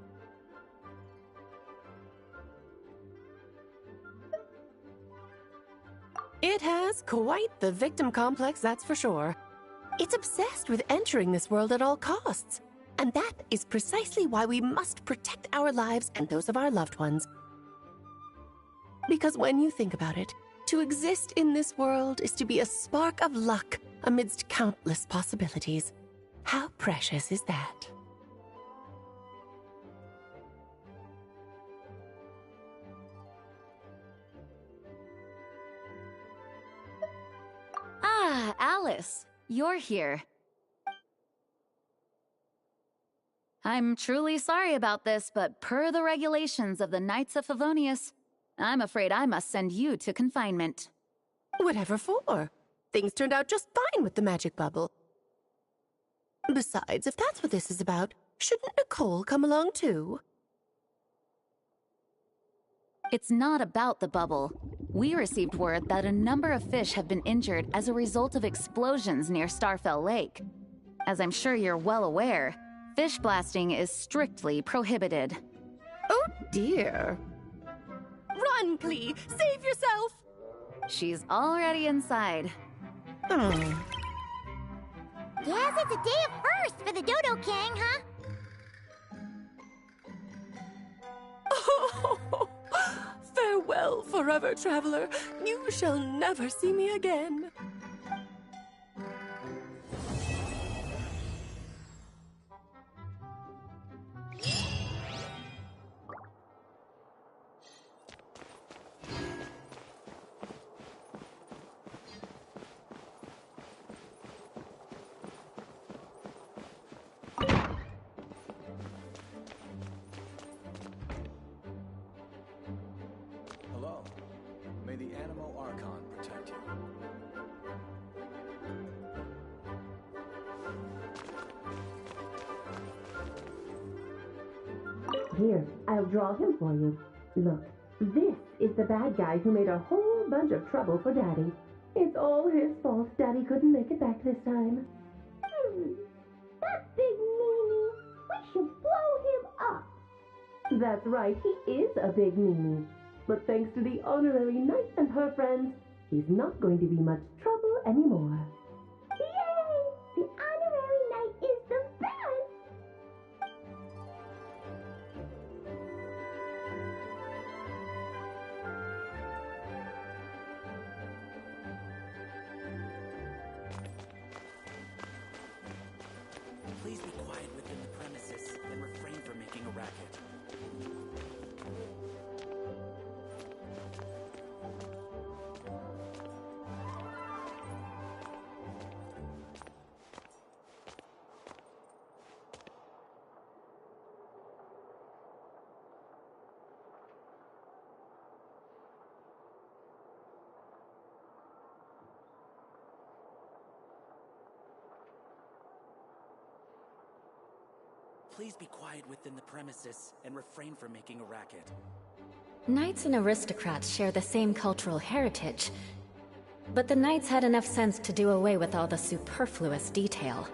It has quite the victim complex, that's for sure. It's obsessed with entering this world at all costs. And that is precisely why we must protect our lives and those of our loved ones. Because when you think about it, to exist in this world is to be a spark of luck amidst countless possibilities. How precious is that? Ah, Alice, you're here. I'm truly sorry about this, but per the regulations of the Knights of Favonius, I'm afraid I must send you to confinement. Whatever for? Things turned out just fine with the magic bubble. Besides, if that's what this is about, shouldn't Nicole come along too? It's not about the bubble. We received word that a number of fish have been injured as a result of explosions near Starfell Lake. As I'm sure you're well aware, fish blasting is strictly prohibited. Oh dear. Run, Clee! Save yourself! She's already inside. Guess it's a day of first for the Dodo King, huh? Oh, farewell forever, traveler. You shall never see me again. Hello. May the Animo Archon protect you. Here, I'll draw him for you. Look, this is the bad guy who made a whole bunch of trouble for Daddy. It's all his fault Daddy couldn't make it back this time. That big meanie! We should blow him up! That's right, he is a big meanie. But thanks to the honorary knight and her friends, he's not going to be much trouble anymore. Yay! The honorary knight is the best! Please be quiet within the premises and refrain from making a racket. Please be quiet within the premises and refrain from making a racket. Knights and aristocrats share the same cultural heritage, but the knights had enough sense to do away with all the superfluous detail.